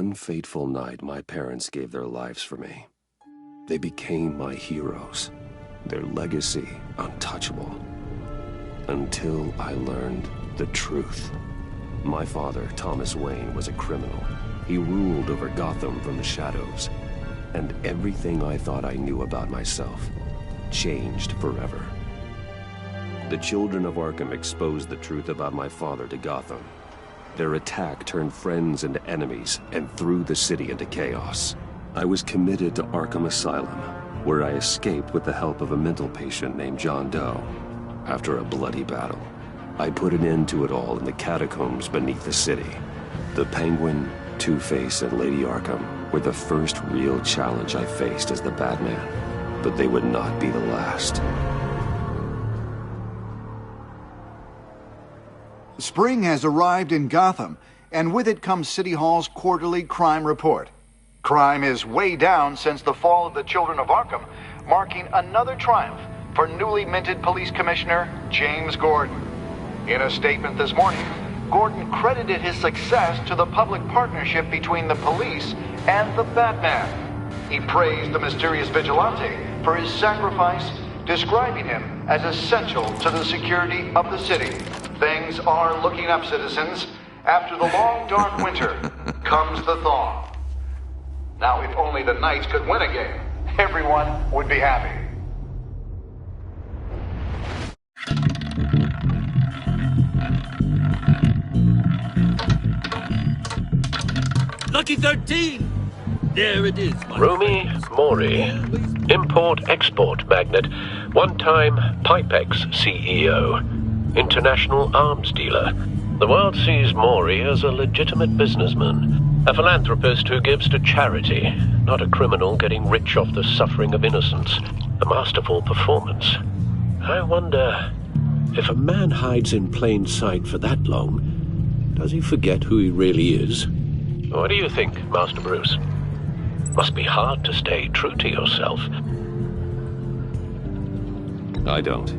one fateful night, my parents gave their lives for me. They became my heroes, their legacy untouchable. Until I learned the truth. My father, Thomas Wayne, was a criminal. He ruled over Gotham from the shadows. And everything I thought I knew about myself changed forever. The children of Arkham exposed the truth about my father to Gotham. Their attack turned friends into enemies and threw the city into chaos. I was committed to Arkham Asylum, where I escaped with the help of a mental patient named John Doe. After a bloody battle, I put an end to it all in the catacombs beneath the city. The Penguin, Two-Face, and Lady Arkham were the first real challenge I faced as the Batman, but they would not be the last. Spring has arrived in Gotham, and with it comes City Hall's quarterly crime report. Crime is way down since the fall of the Children of Arkham, marking another triumph for newly minted Police Commissioner James Gordon. In a statement this morning, Gordon credited his success to the public partnership between the police and the Batman. He praised the mysterious vigilante for his sacrifice, describing him as essential to the security of the city. Things are looking up, citizens. After the long, dark winter comes the thaw. Now, if only the Knights could win a game, everyone would be happy. Lucky 13! There it is, my Romy Mori, import-export magnate, one-time Pipex CEO, international arms dealer. The world sees Mori as a legitimate businessman, a philanthropist who gives to charity, not a criminal getting rich off the suffering of innocence. A masterful performance. I wonder, if a man hides in plain sight for that long, does he forget who he really is? What do you think, Master Bruce? Must be hard to stay true to yourself. I don't.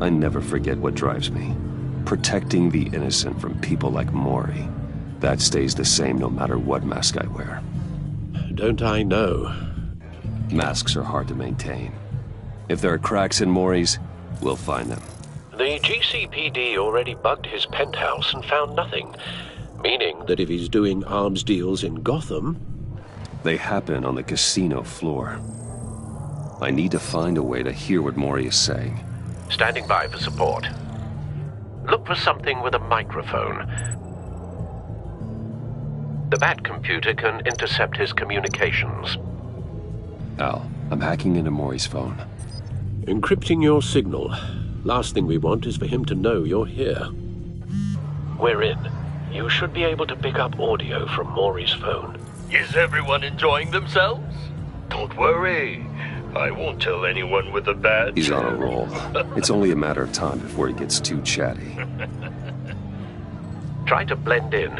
I never forget what drives me. Protecting the innocent from people like Mori. That stays the same no matter what mask I wear. Don't I know? Masks are hard to maintain. If there are cracks in Mori's, we'll find them. The GCPD already bugged his penthouse and found nothing. Meaning that if he's doing arms deals in Gotham... They happen on the casino floor. I need to find a way to hear what Mori is saying. Standing by for support. Look for something with a microphone. The Bat computer can intercept his communications. Al, I'm hacking into Mori's phone. Encrypting your signal. Last thing we want is for him to know you're here. We're in. You should be able to pick up audio from Mori's phone. Is everyone enjoying themselves? Don't worry. I won't tell anyone with a bat. He's on a roll. It's only a matter of time before he gets too chatty. Try to blend in.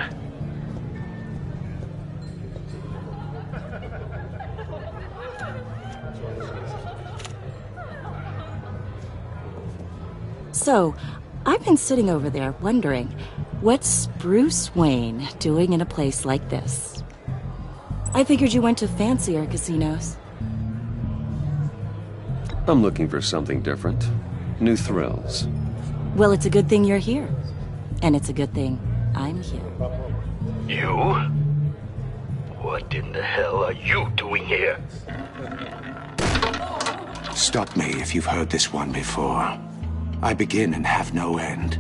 So, I've been sitting over there wondering, what's Bruce Wayne doing in a place like this? I figured you went to fancier casinos. I'm looking for something different. New thrills. Well, it's a good thing you're here. And it's a good thing I'm here. You? What in the hell are you doing here? Stop me if you've heard this one before. I begin and have no end.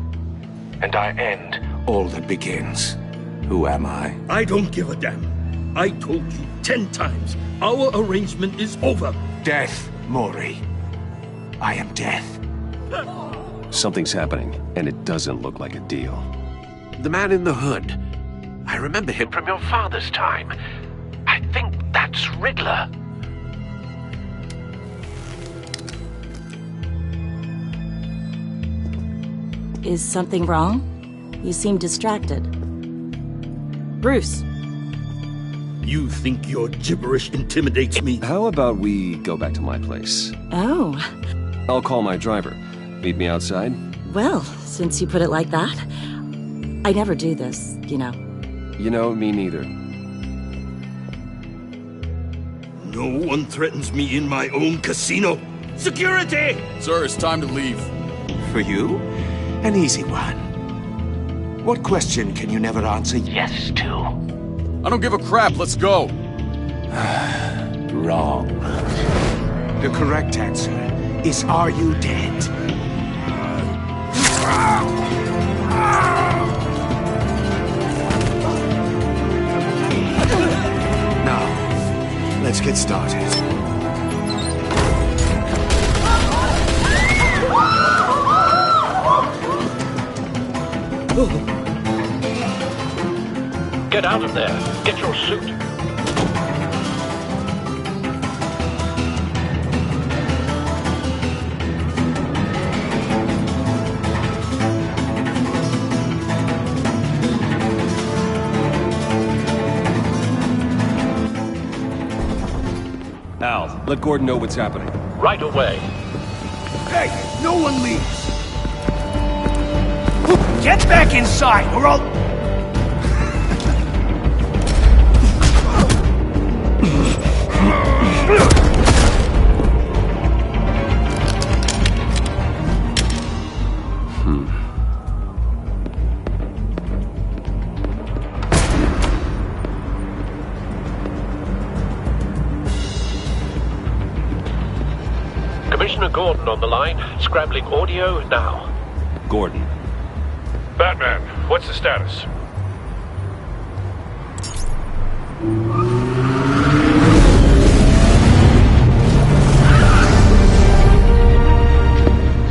And I end all that begins. Who am I? I don't give a damn. I told you 10 times. Our arrangement is over. Death, Mori. I am death. Something's happening, and it doesn't look like a deal. The man in the hood. I remember him from your father's time. I think that's Riddler. Is something wrong? You seem distracted. Bruce. You think your gibberish intimidates me? How about we go back to my place? Oh. I'll call my driver. Meet me outside? Well, since you put it like that, I never do this, you know. You know, me neither. No one threatens me in my own casino. Security! Sir, it's time to leave. For you, an easy one. What question can you never answer yes to? I don't give a crap, let's go. Wrong. The correct answer is, are you dead? Now, let's get started. Get out of there. Get your suit. Al, let Gordon know what's happening. Right away. Hey, no one leaves! Get back inside, or I'll... Commissioner Gordon on the line. Scrambling audio now. Gordon. BatMan, what's the status?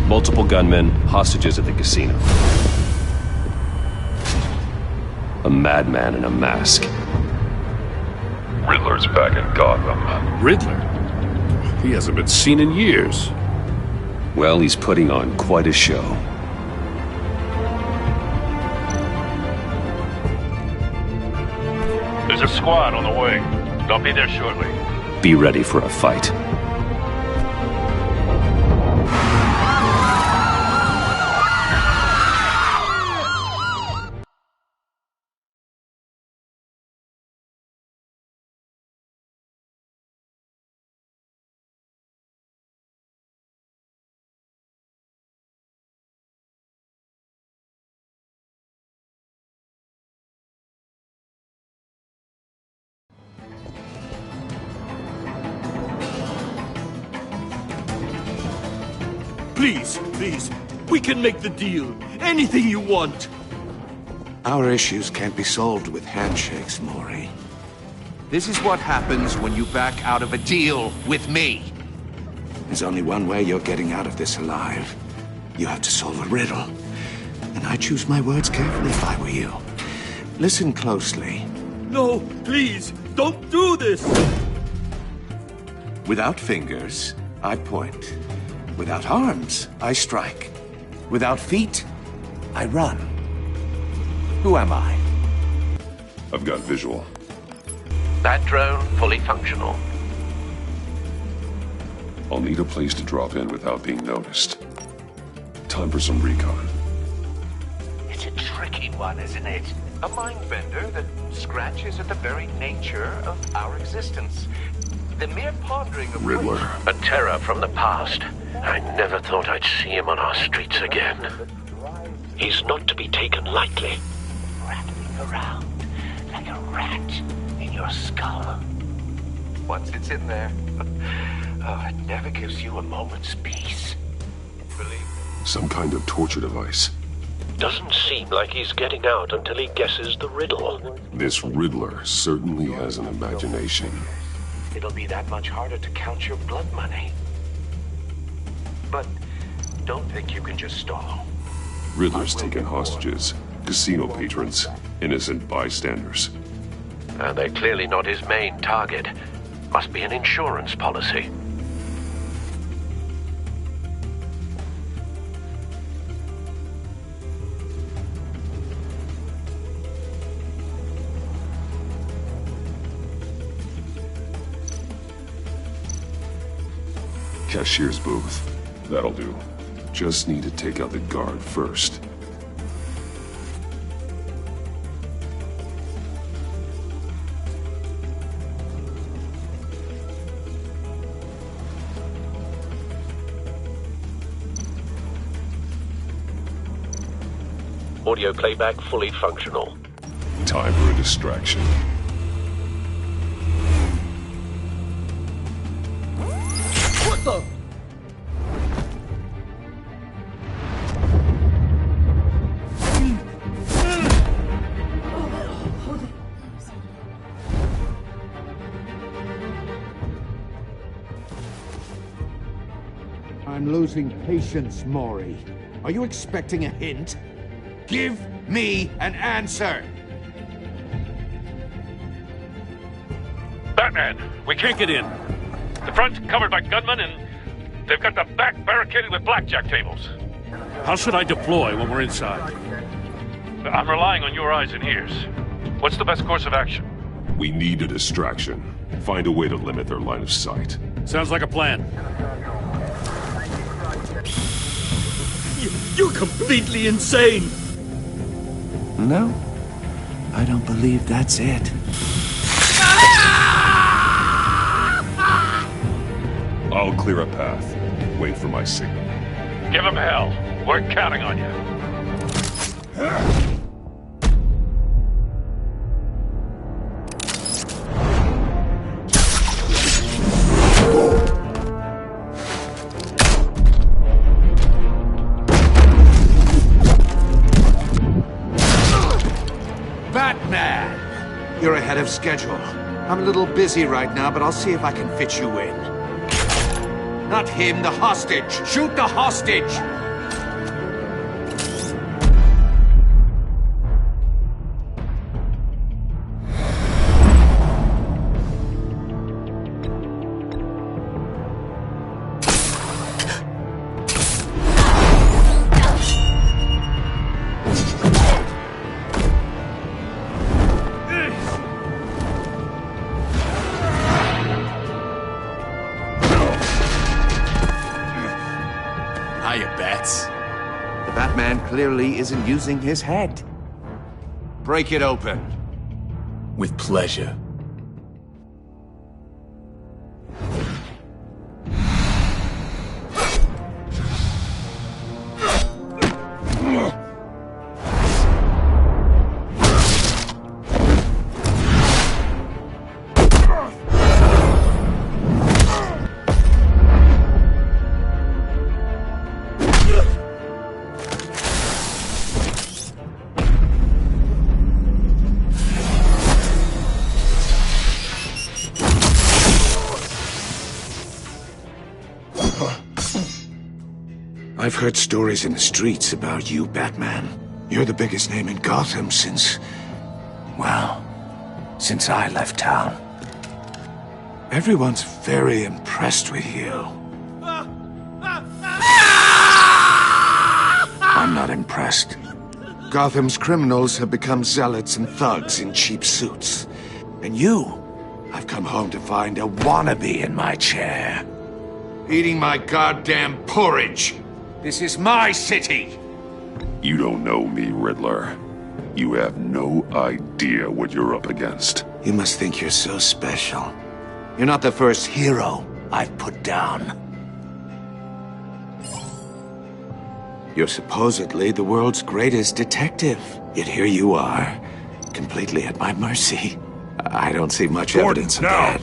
Multiple gunmen, hostages at the casino. A madman in a mask. Riddler's back in Gotham. Riddler? He hasn't been seen in years. Well, he's putting on quite a show. There's a squad on the way. They'll be there shortly. Be ready for a fight. Please, please, we can make the deal. Anything you want. Our issues can't be solved with handshakes, Maury. This is what happens when you back out of a deal with me. There's only one way you're getting out of this alive. You have to solve a riddle. And I choose my words carefully if I were you. Listen closely. No, please, don't do this! Without fingers, I point. Without arms, I strike. Without feet, I run. Who am I? I've got visual. That drone fully functional. I'll need a place to drop in without being noticed. Time for some recon. It's a tricky one, isn't it? A mind bender that scratches at the very nature of our existence. The mere pondering of Riddler. A terror from the past. I never thought I'd see him on our streets again. He's not to be taken lightly. rattling around like a rat in your skull. Once it's in there, it never gives you a moment's peace. Believe me. Some kind of torture device. Doesn't seem like he's getting out until he guesses the riddle. This Riddler certainly has an imagination. It'll be that much harder to count your blood money. But don't think you can just stall. Riddler's taken hostages, casino patrons, innocent bystanders. And they're clearly not his main target. Must be an insurance policy. Cashier's booth. That'll do. Just need to take out the guard first. Audio playback fully functional. Time for a distraction. What the? I'm losing patience, Maury. Are you expecting a hint? Give me an answer! Batman, we can't get in. The front's covered by gunmen, and they've got the back barricaded with blackjack tables. How should I deploy when we're inside? I'm relying on your eyes and ears. What's the best course of action? We need a distraction. Find a way to limit their line of sight. Sounds like a plan. You're completely insane! No, I don't believe that's it. I'll clear a path. Wait for my signal. Give him hell. We're counting on you. BatMan! You're ahead of schedule. I'm a little busy right now, but I'll see if I can fit you in. Not him, the hostage! Shoot the hostage! Hiya, Bats. The Batman clearly isn't using his head. Break it open. With pleasure. I've heard stories in the streets about you, Batman. You're the biggest name in Gotham since... well, since I left town. Everyone's very impressed with you. I'm not impressed. Gotham's criminals have become zealots and thugs in cheap suits. And you, I've come home to find a wannabe in my chair. Eating my goddamn porridge. This is my city! You don't know me, Riddler. You have no idea what you're up against. You must think you're so special. You're not the first hero I've put down. You're supposedly the world's greatest detective. Yet here you are, completely at my mercy. I don't see much evidence of that.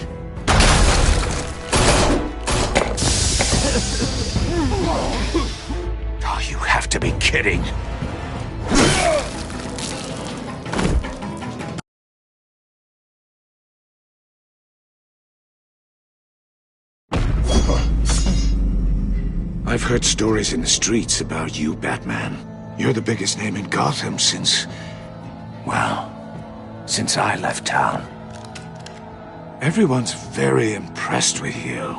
Oh, you have to be kidding. I've heard stories in the streets about you, Batman. You're the biggest name in Gotham since... well, since I left town. Everyone's very impressed with you.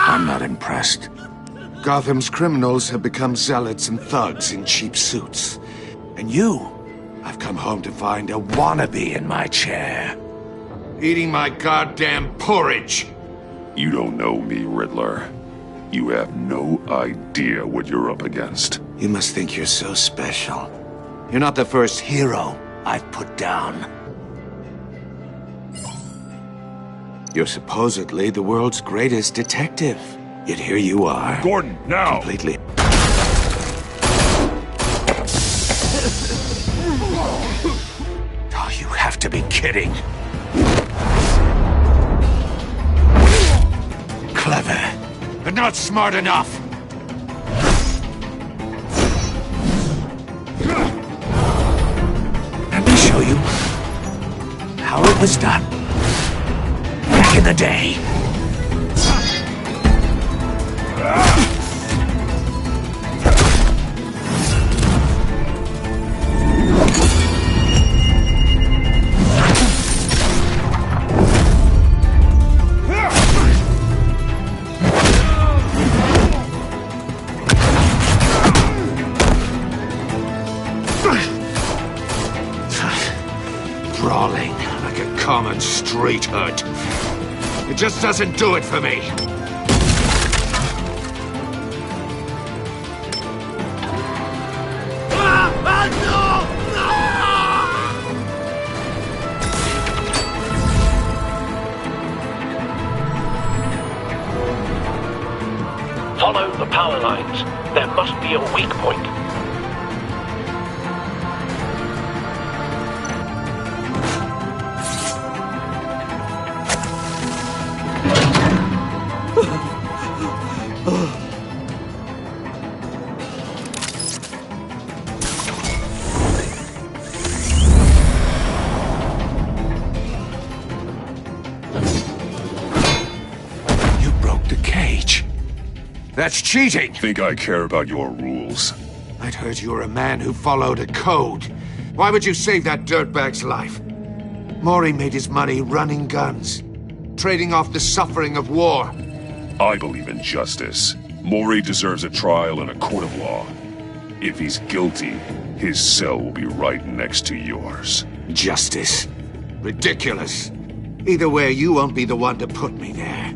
I'm not impressed. Gotham's criminals have become zealots and thugs in cheap suits. And you, I've come home to find a wannabe in my chair. Eating my goddamn porridge. You don't know me, Riddler. You have no idea what you're up against. You must think you're so special. You're not the first hero I've put down. You're supposedly the world's greatest detective. Yet here you are. Gordon, now! Completely... to be kidding. Clever, but not smart enough. Let me show you how it was done back in the day. Brawling like a common street hood. It just doesn't do it for me. Follow the power lines. There must be a weak point. You broke the cage. That's cheating! Think I care about your rules? I'd heard you were a man who followed a code. Why would you save that dirtbag's life? Maury made his money running guns, trading off the suffering of war. I believe in justice. Maury deserves a trial in a court of law. If he's guilty, his cell will be right next to yours. Justice? Ridiculous. Either way, you won't be the one to put me there.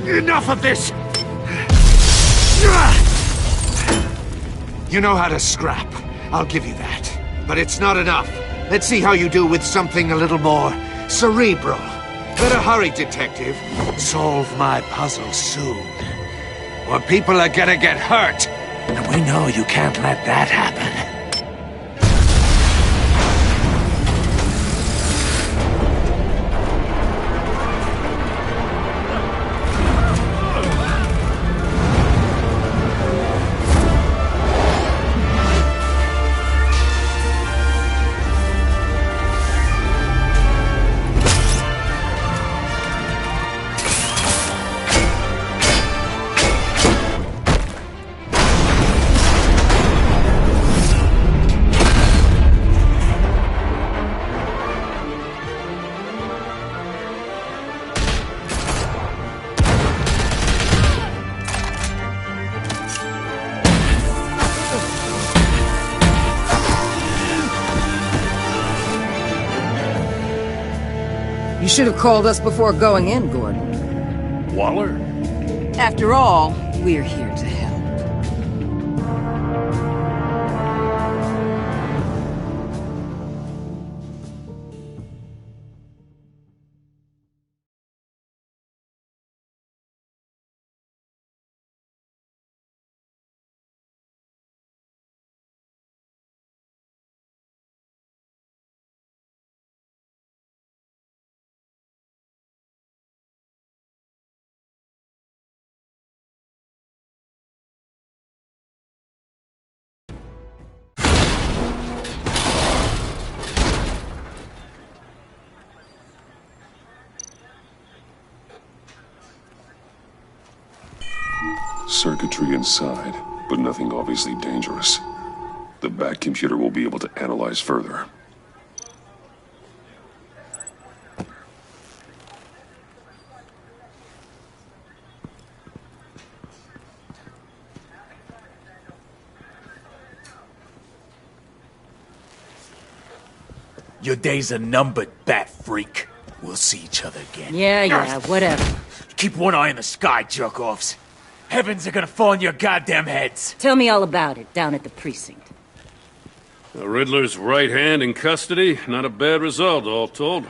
Enough of this! You know how to scrap. I'll give you that. But it's not enough. Let's see how you do with something a little more cerebral. Better hurry, detective. Solve my puzzle soon. Or people are gonna get hurt. And we know you can't let that happen. You should have called us before going in, Gordon. Waller? After all, we're here to help. Circuitry inside, but nothing obviously dangerous. The Bat computer will be able to analyze further. Your days are numbered, bat freak. We'll see each other again. Yeah, whatever. Keep one eye in the sky, jerk-offs. Heavens are gonna fall on your goddamn heads. Tell me all about it down at the precinct. The Riddler's right hand in custody. Not a bad result, all told.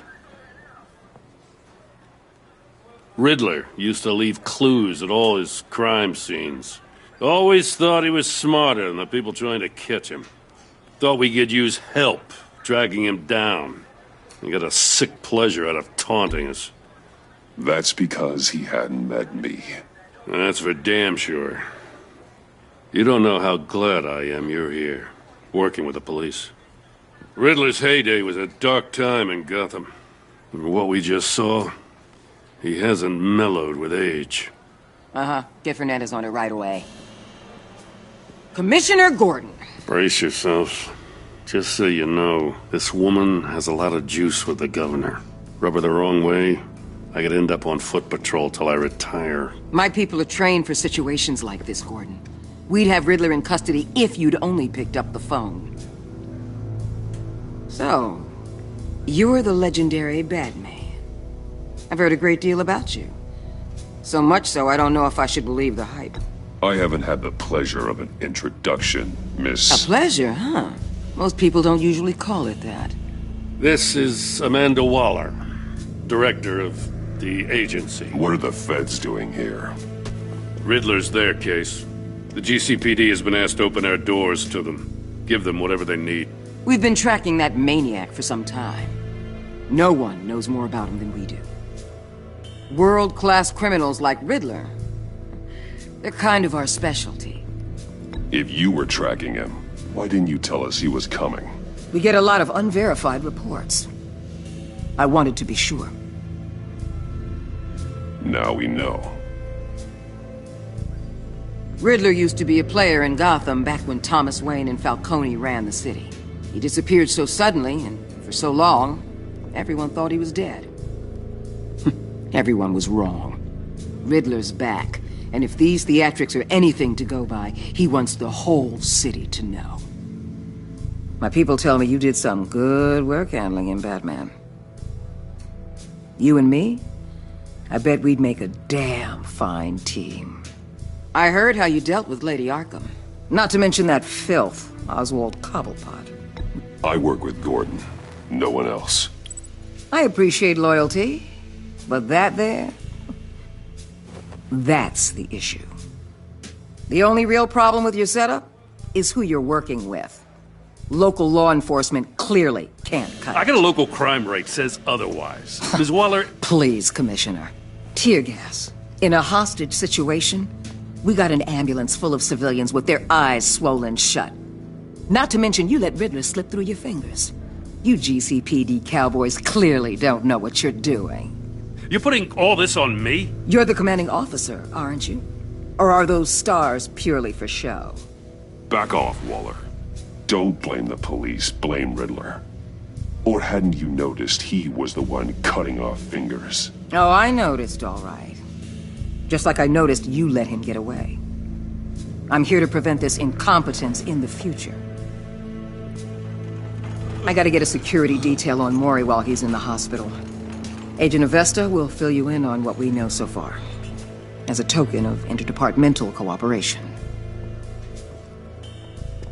Riddler used to leave clues at all his crime scenes. Always thought he was smarter than the people trying to catch him. Thought we could use help dragging him down. He got a sick pleasure out of taunting us. That's because he hadn't met me. That's for damn sure. You don't know how glad I am you're here, working with the police. Riddler's heyday was a dark time in Gotham. And what we just saw, he hasn't mellowed with age. Uh-huh. Get Fernandez on it right away. Commissioner Gordon. Brace yourselves. Just so you know, this woman has a lot of juice with the governor. Rub her the wrong way, I could end up on foot patrol till I retire. My people are trained for situations like this, Gordon. We'd have Riddler in custody if you'd only picked up the phone. So, you're the legendary BatMan. I've heard a great deal about you. So much so, I don't know if I should believe the hype. I haven't had the pleasure of an introduction, Miss... A pleasure, huh? Most people don't usually call it that. This is Amanda Waller, director of the agency. What are the feds doing here? Riddler's their case. The GCPD has been asked to open our doors to them. Give them whatever they need. We've been tracking that maniac for some time. No one knows more about him than we do. World-class criminals like Riddler. They're kind of our specialty. If you were tracking him, why didn't you tell us he was coming? We get a lot of unverified reports. I wanted to be sure. Now we know. Riddler used to be a player in Gotham back when Thomas Wayne and Falcone ran the city. He disappeared so suddenly and for so long, everyone thought he was dead. Everyone was wrong. Riddler's back, and if these theatrics are anything to go by, he wants the whole city to know. My people tell me you did some good work handling him, BatMan. You and me? I bet we'd make a damn fine team. I heard how you dealt with Lady Arkham. Not to mention that filth, Oswald Cobblepot. I work with Gordon. No one else. I appreciate loyalty, but that there... that's the issue. The only real problem with your setup is who you're working with. Local law enforcement clearly can't cut it. I got a local crime rate says otherwise. Ms. Waller... Please, Commissioner. Tear gas. In a hostage situation, we got an ambulance full of civilians with their eyes swollen shut. Not to mention you let Riddler slip through your fingers. You GCPD cowboys clearly don't know what you're doing. You're putting all this on me? You're the commanding officer, aren't you? Or are those stars purely for show? Back off, Waller. Don't blame the police, blame Riddler. Or hadn't you noticed he was the one cutting off fingers? Oh, I noticed, all right. Just like I noticed you let him get away. I'm here to prevent this incompetence in the future. I gotta get a security detail on Maury while he's in the hospital. Agent Avesta will fill you in on what we know so far, as a token of interdepartmental cooperation.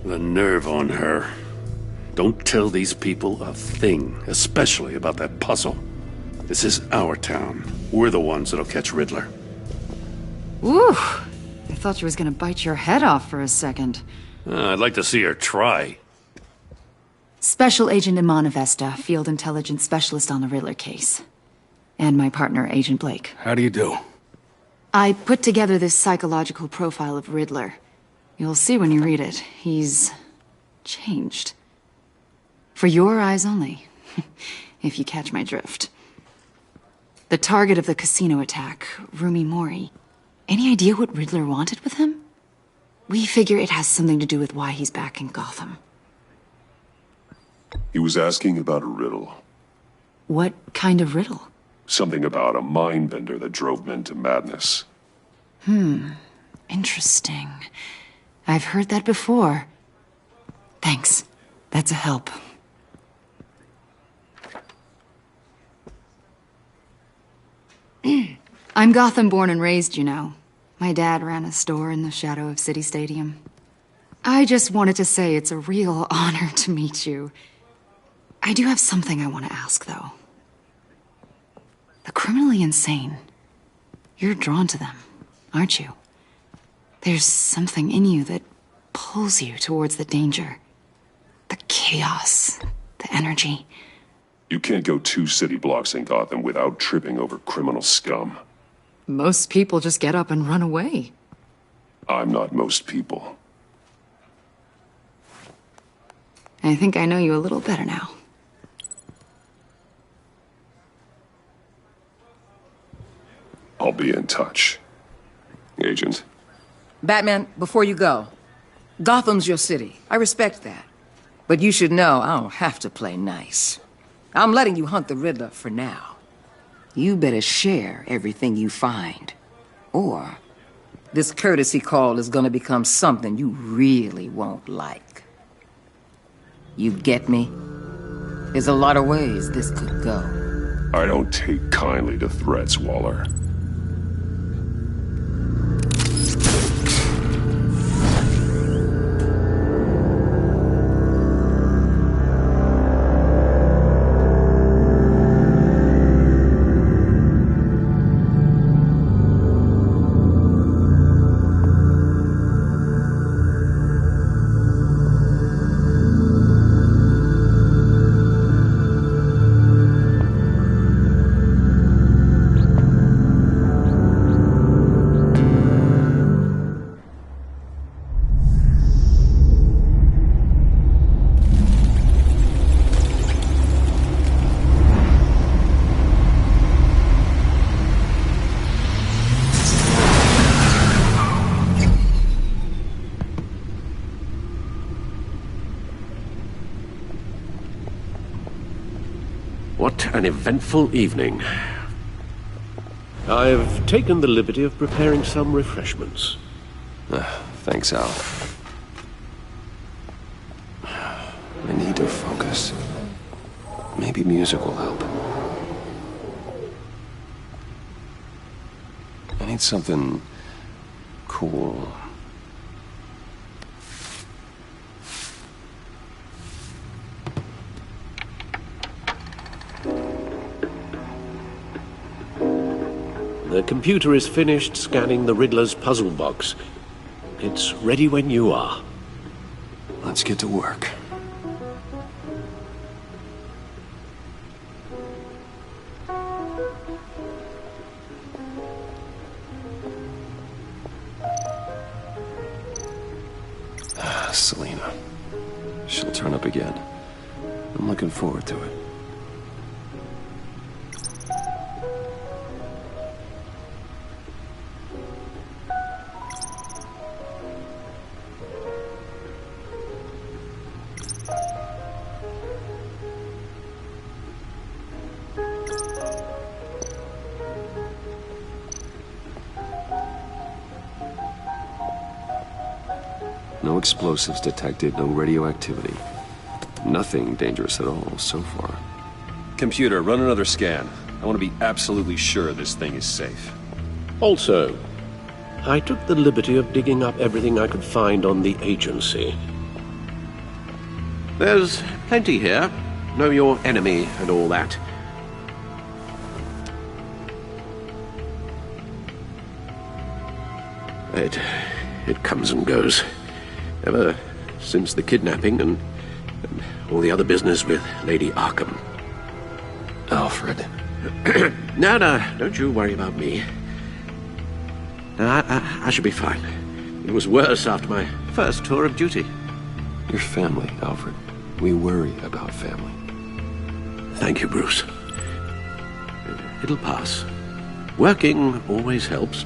The nerve on her. Don't tell these people a thing, especially about that puzzle. This is our town. We're the ones that'll catch Riddler. Ooh, I thought she was gonna bite your head off for a second. I'd like to see her try. Special Agent Iman Avesta, Field Intelligence Specialist on the Riddler case. And my partner, Agent Blake. How do you do? I put together this psychological profile of Riddler. You'll see when you read it. He's changed. For your eyes only, if you catch my drift. The target of the casino attack, Rumi Mori. Any idea what Riddler wanted with him? We figure it has something to do with why he's back in Gotham. He was asking about a riddle. What kind of riddle? Something about a mind bender that drove men to madness. Interesting. I've heard that before. Thanks. That's a help. I'm Gotham born and raised, you know. My dad ran a store in the shadow of City Stadium. I just wanted to say it's a real honor to meet you. I do have something I want to ask, though. The criminally insane. You're drawn to them, aren't you? There's something in you that pulls you towards the danger. The chaos, the energy. You can't go 2 city blocks in Gotham without tripping over criminal scum. Most people just get up and run away. I'm not most people. I think I know you a little better now. I'll be in touch. Agent. Batman, before you go, Gotham's your city. I respect that. But you should know I don't have to play nice. I'm letting you hunt the Riddler for now. You better share everything you find. Or this courtesy call is gonna become something you really won't like. You get me? There's a lot of ways this could go. I don't take kindly to threats, Waller. What an eventful evening. I've taken the liberty of preparing some refreshments. Thanks, Al. I need to focus. Maybe music will help. I need something cool. The computer is finished scanning the Riddler's puzzle box. It's ready when you are. Let's get to work. Selena. She'll turn up again. I'm looking forward to it. No explosives detected, no radioactivity. Nothing dangerous at all so far. Computer, run another scan. I want to be absolutely sure this thing is safe. Also, I took the liberty of digging up everything I could find on the agency. There's plenty here. Know your enemy and all that. It comes and goes. Ever since the kidnapping and all the other business with Lady Arkham. Alfred. No, don't you worry about me. I should be fine. It was worse after my first tour of duty. Your family, Alfred. We worry about family. Thank you, Bruce. It'll pass. Working always helps.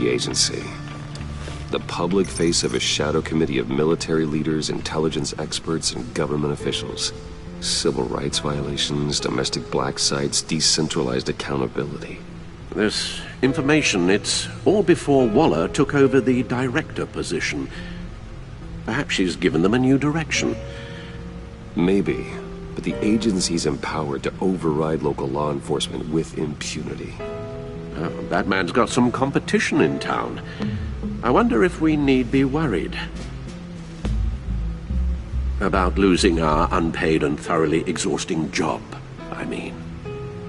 the agency. The public face of a shadow committee of military leaders, intelligence experts, and government officials. Civil rights violations, domestic black sites, decentralized accountability. This information, it's all before Waller took over the director position. Perhaps she's given them a new direction. Maybe, but the agency's empowered to override local law enforcement with impunity. BatMan's got some competition in town. I wonder if we need be worried about losing our unpaid and thoroughly exhausting job, I mean.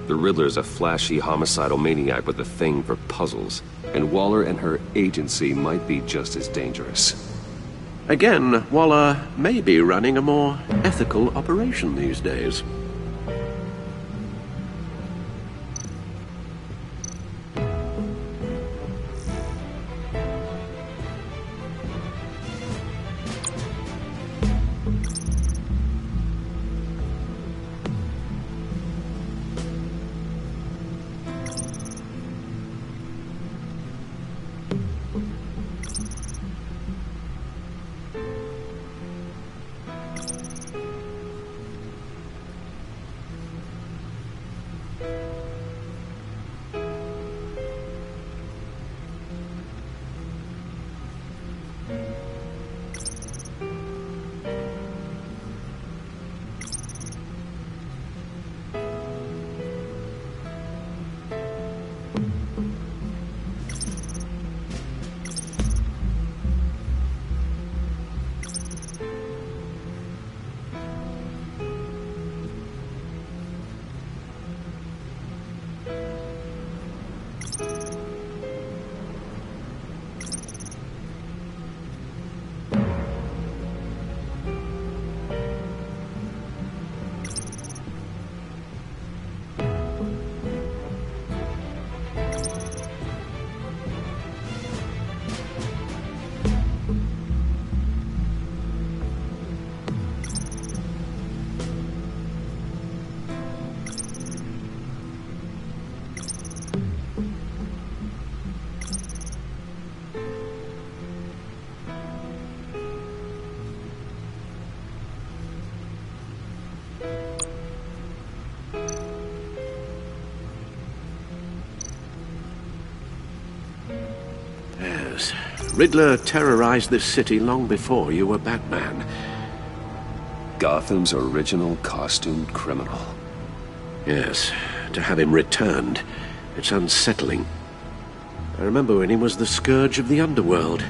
The Riddler's a flashy homicidal maniac with a thing for puzzles, and Waller and her agency might be just as dangerous. Again, Waller may be running a more ethical operation these days. Riddler terrorized this city long before you were BatMan. Gotham's original costumed criminal. Yes, to have him returned, it's unsettling. I remember when he was the scourge of the underworld.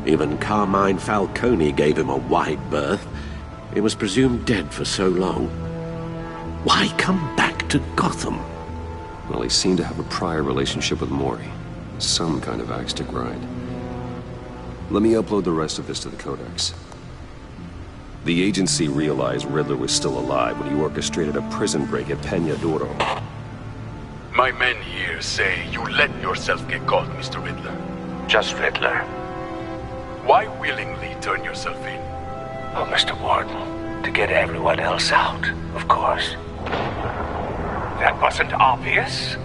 Even Carmine Falcone gave him a wide berth. He was presumed dead for so long. Why come back to Gotham? Well, he seemed to have a prior relationship with Mori. Some kind of axe to grind. Let me upload the rest of this to the Codex. The agency realized Riddler was still alive when he orchestrated a prison break at Peña Duro. My men here say you let yourself get caught, Mr. Riddler. Just Riddler. Why willingly turn yourself in? Oh, Mr. Warden, to get everyone else out, of course. That wasn't obvious?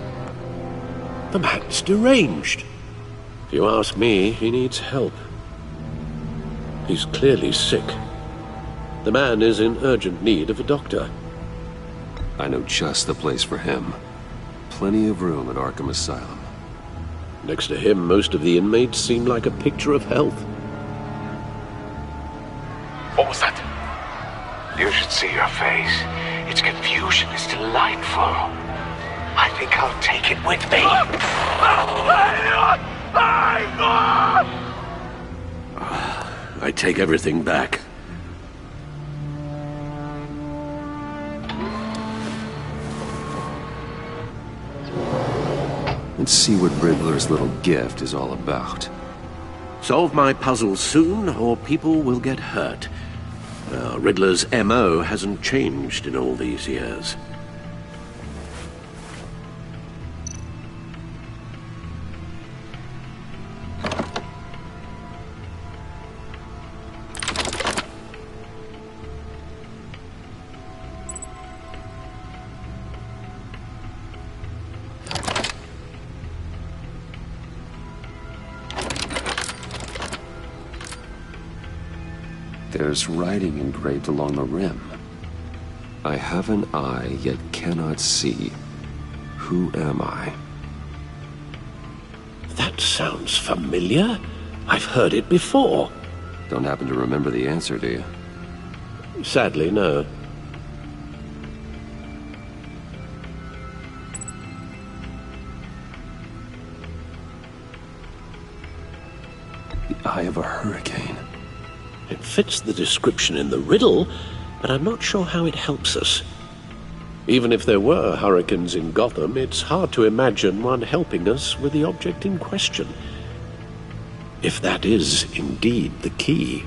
The man's deranged. If you ask me, he needs help. He's clearly sick. The man is in urgent need of a doctor. I know just the place for him. Plenty of room at Arkham Asylum. Next to him, most of the inmates seem like a picture of health. What was that? You should see your face. Its confusion is delightful. I think I'll take it with me. I take everything back. Let's see what Riddler's little gift is all about. Solve my puzzles soon, or people will get hurt. Riddler's M.O. hasn't changed in all these years. There's writing engraved along the rim. I have an eye, yet cannot see. Who am I? That sounds familiar. I've heard it before. Don't happen to remember the answer, do you? Sadly, no. The eye of a hurricane. It fits the description in the riddle, but I'm not sure how it helps us. Even if there were hurricanes in Gotham, it's hard to imagine one helping us with the object in question. If that is indeed the key.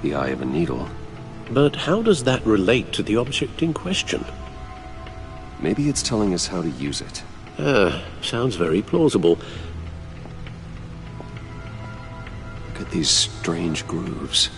The eye of a needle. But how does that relate to the object in question? Maybe it's telling us how to use it. Sounds very plausible. Look at these strange grooves.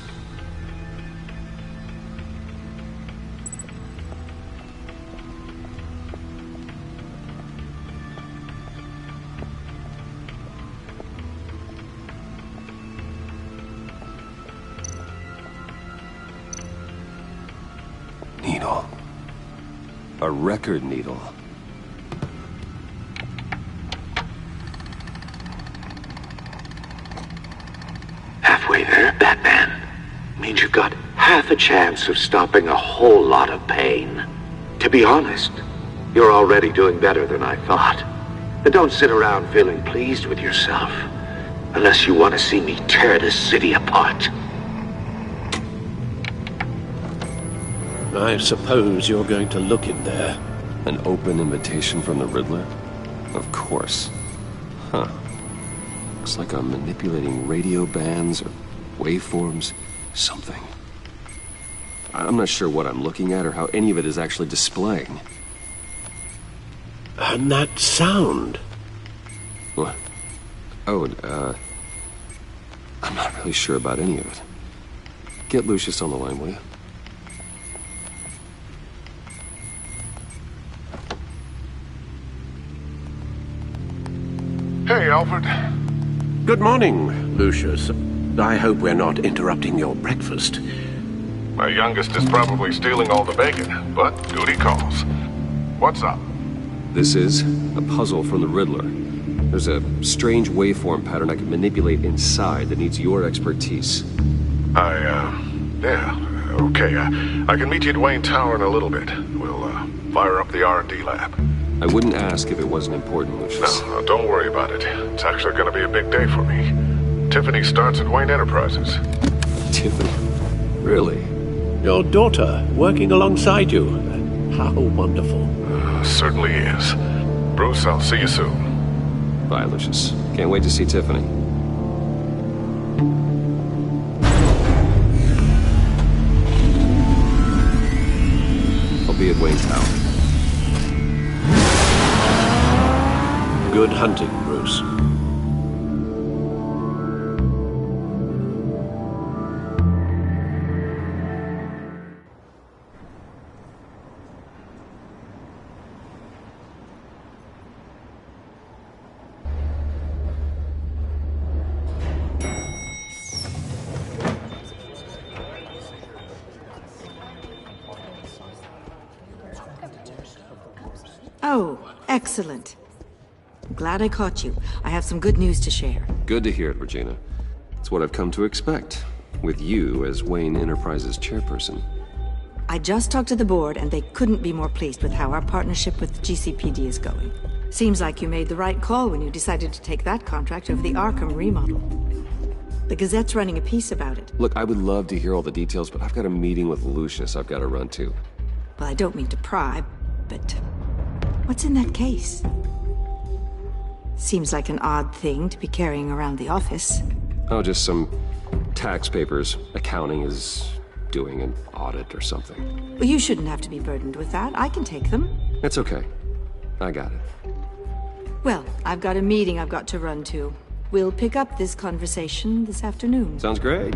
Needle. A record needle. Halfway there, Batman. Means you've got half a chance of stopping a whole lot of pain. To be honest, you're already doing better than I thought. But don't sit around feeling pleased with yourself. Unless you want to see me tear this city apart. I suppose you're going to look in there. An open invitation from the Riddler? Of course. Huh. Looks like I'm manipulating radio bands or waveforms, something. I'm not sure what I'm looking at or how any of it is actually displaying. And that sound? What? Oh, I'm not really sure about any of it. Get Lucius on the line, will you? Hey, Alfred. Good morning, Lucius. I hope we're not interrupting your breakfast. My youngest is probably stealing all the bacon, but duty calls. What's up? This is a puzzle from the Riddler. There's a strange waveform pattern I can manipulate inside that needs your expertise. Yeah, okay. I can meet you at Wayne Tower in a little bit. We'll, fire up the R&D lab. I wouldn't ask if it wasn't important, Lucius. No, don't worry about it. It's actually going to be a big day for me. Tiffany starts at Wayne Enterprises. Tiffany? Really? Your daughter, working alongside you. How wonderful. Certainly is. Bruce, I'll see you soon. Bye, Lucius. Can't wait to see Tiffany. I'll be at Wayne Tower. Good hunting, Bruce. Oh, excellent. Glad I caught you. I have some good news to share. Good to hear it, Regina. It's what I've come to expect, with you as Wayne Enterprises chairperson. I just talked to the board, and they couldn't be more pleased with how our partnership with GCPD is going. Seems like you made the right call when you decided to take that contract over the Arkham remodel. The Gazette's running a piece about it. Look, I would love to hear all the details, but I've got a meeting with Lucius I've got to run to. Well, I don't mean to pry, but what's in that case? Seems like an odd thing to be carrying around the office. Oh, just some tax papers. Accounting is doing an audit or something. Well, you shouldn't have to be burdened with that. I can take them. It's okay. I got it. Well, I've got a meeting I've got to run to. We'll pick up this conversation this afternoon. Sounds great.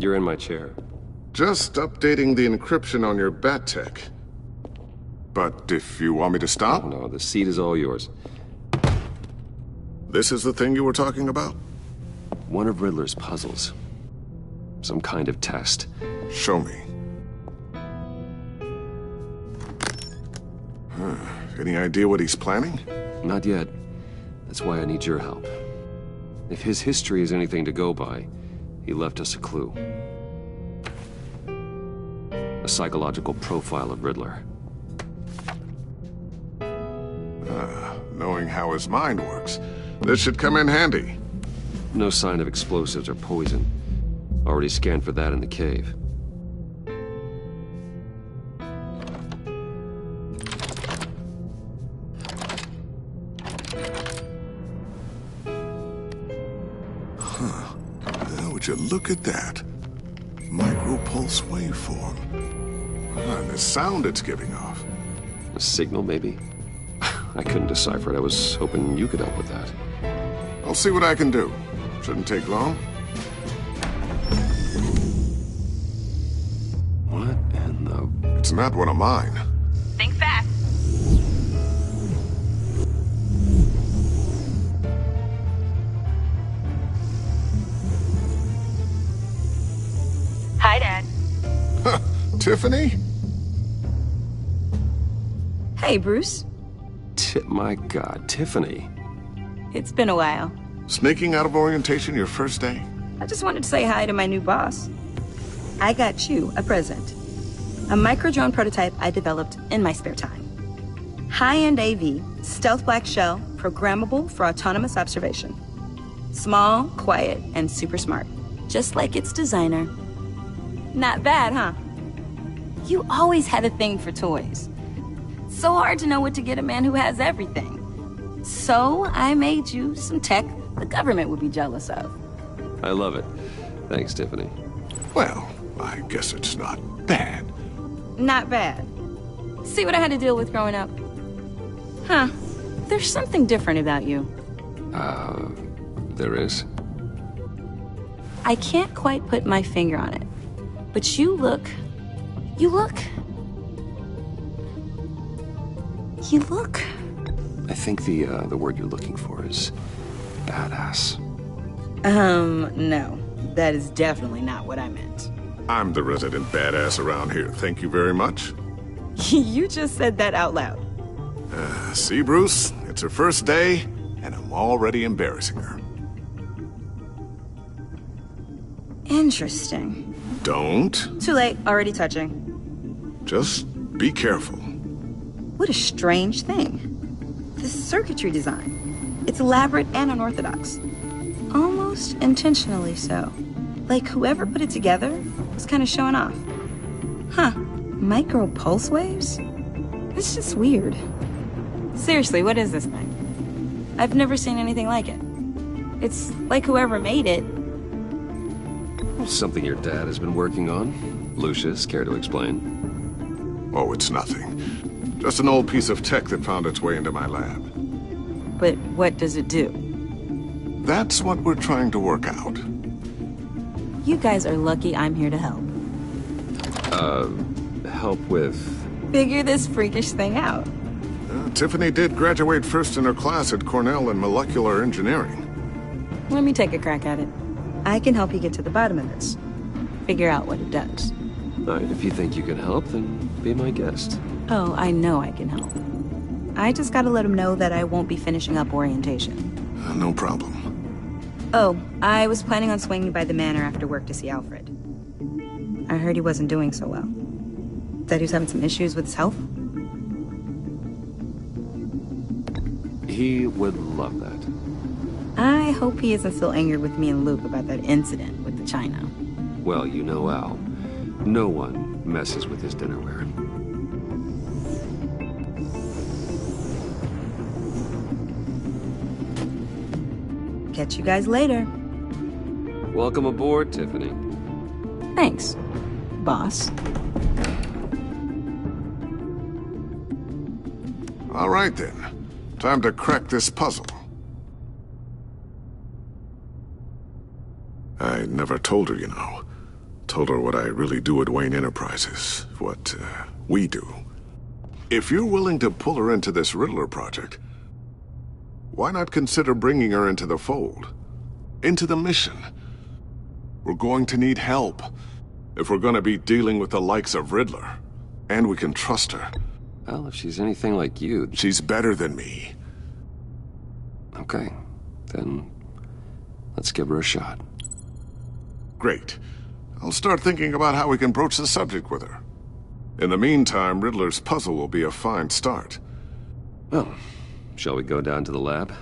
You're in my chair. Just updating the encryption on your bat tech. But if you want me to stop? Oh, no, the seat is all yours. This is the thing you were talking about? One of Riddler's puzzles. Some kind of test. Show me. Any idea what he's planning? Not yet. That's why I need your help. If his history is anything to go by, he left us a clue. A psychological profile of Riddler. Knowing how his mind works, this should come in handy. No sign of explosives or poison. Already scanned for that in the cave. Would you look at that? Micropulse waveform. And the sound it's giving off. A signal, maybe? I couldn't decipher it. I was hoping you could help with that. I'll see what I can do. Shouldn't take long. What in the... It's not one of mine. Think fast. Hi, Dad. Tiffany? Hey, Bruce. My God, Tiffany. It's been a while. Sneaking out of orientation your first day? I just wanted to say hi to my new boss. I got you a present. A micro-drone prototype I developed in my spare time. High-end AV, stealth black shell, programmable for autonomous observation. Small, quiet, and super smart. Just like its designer. Not bad, huh? You always had a thing for toys. So hard to know what to get a man who has everything. So I made you some tech the government would be jealous of. I love it. Thanks, Tiffany. Well, I guess it's not bad. Not bad. See what I had to deal with growing up? Huh. There's something different about you. There is? I can't quite put my finger on it. But you look... You look... I think the word you're looking for is badass. No. That is definitely not what I meant. I'm the resident badass around here. Thank you very much. You just said that out loud. See, Bruce? It's her first day, and I'm already embarrassing her. Interesting. Don't. Too late. Already touching. Just be careful. What a strange thing. The circuitry design. It's elaborate and unorthodox. Almost intentionally so. Like whoever put it together was kind of showing off. Huh. Micro pulse waves? It's just weird. Seriously, what is this thing? I've never seen anything like it. It's like whoever made it. Something your dad has been working on. Lucius, care to explain? Oh, it's nothing. Just an old piece of tech that found its way into my lab. But what does it do? That's what we're trying to work out. You guys are lucky I'm here to help. Help with... Figure this freakish thing out. Tiffany did graduate first in her class at Cornell in molecular engineering. Let me take a crack at it. I can help you get to the bottom of this. Figure out what it does. All right, if you think you can help, then be my guest. Oh, I know I can help. I just gotta let him know that I won't be finishing up orientation. No problem. Oh, I was planning on swinging by the manor after work to see Alfred. I heard he wasn't doing so well. That he was having some issues with his health? He would love that. I hope he isn't still angered with me and Luke about that incident with the china. Well, you know Al. No one messes with his dinnerware. Catch you guys later. Welcome aboard, Tiffany. Thanks, boss. All right, then. Time to crack this puzzle. I never told her, you know. Told her what I really do at Wayne Enterprises, what we do. If you're willing to pull her into this Riddler project, why not consider bringing her into the fold? Into the mission? We're going to need help if we're going to be dealing with the likes of Riddler. And we can trust her. Well, if she's anything like you... She's better than me. Okay, then let's give her a shot. Great. I'll start thinking about how we can broach the subject with her. In the meantime, Riddler's puzzle will be a fine start. Well, shall we go down to the lab?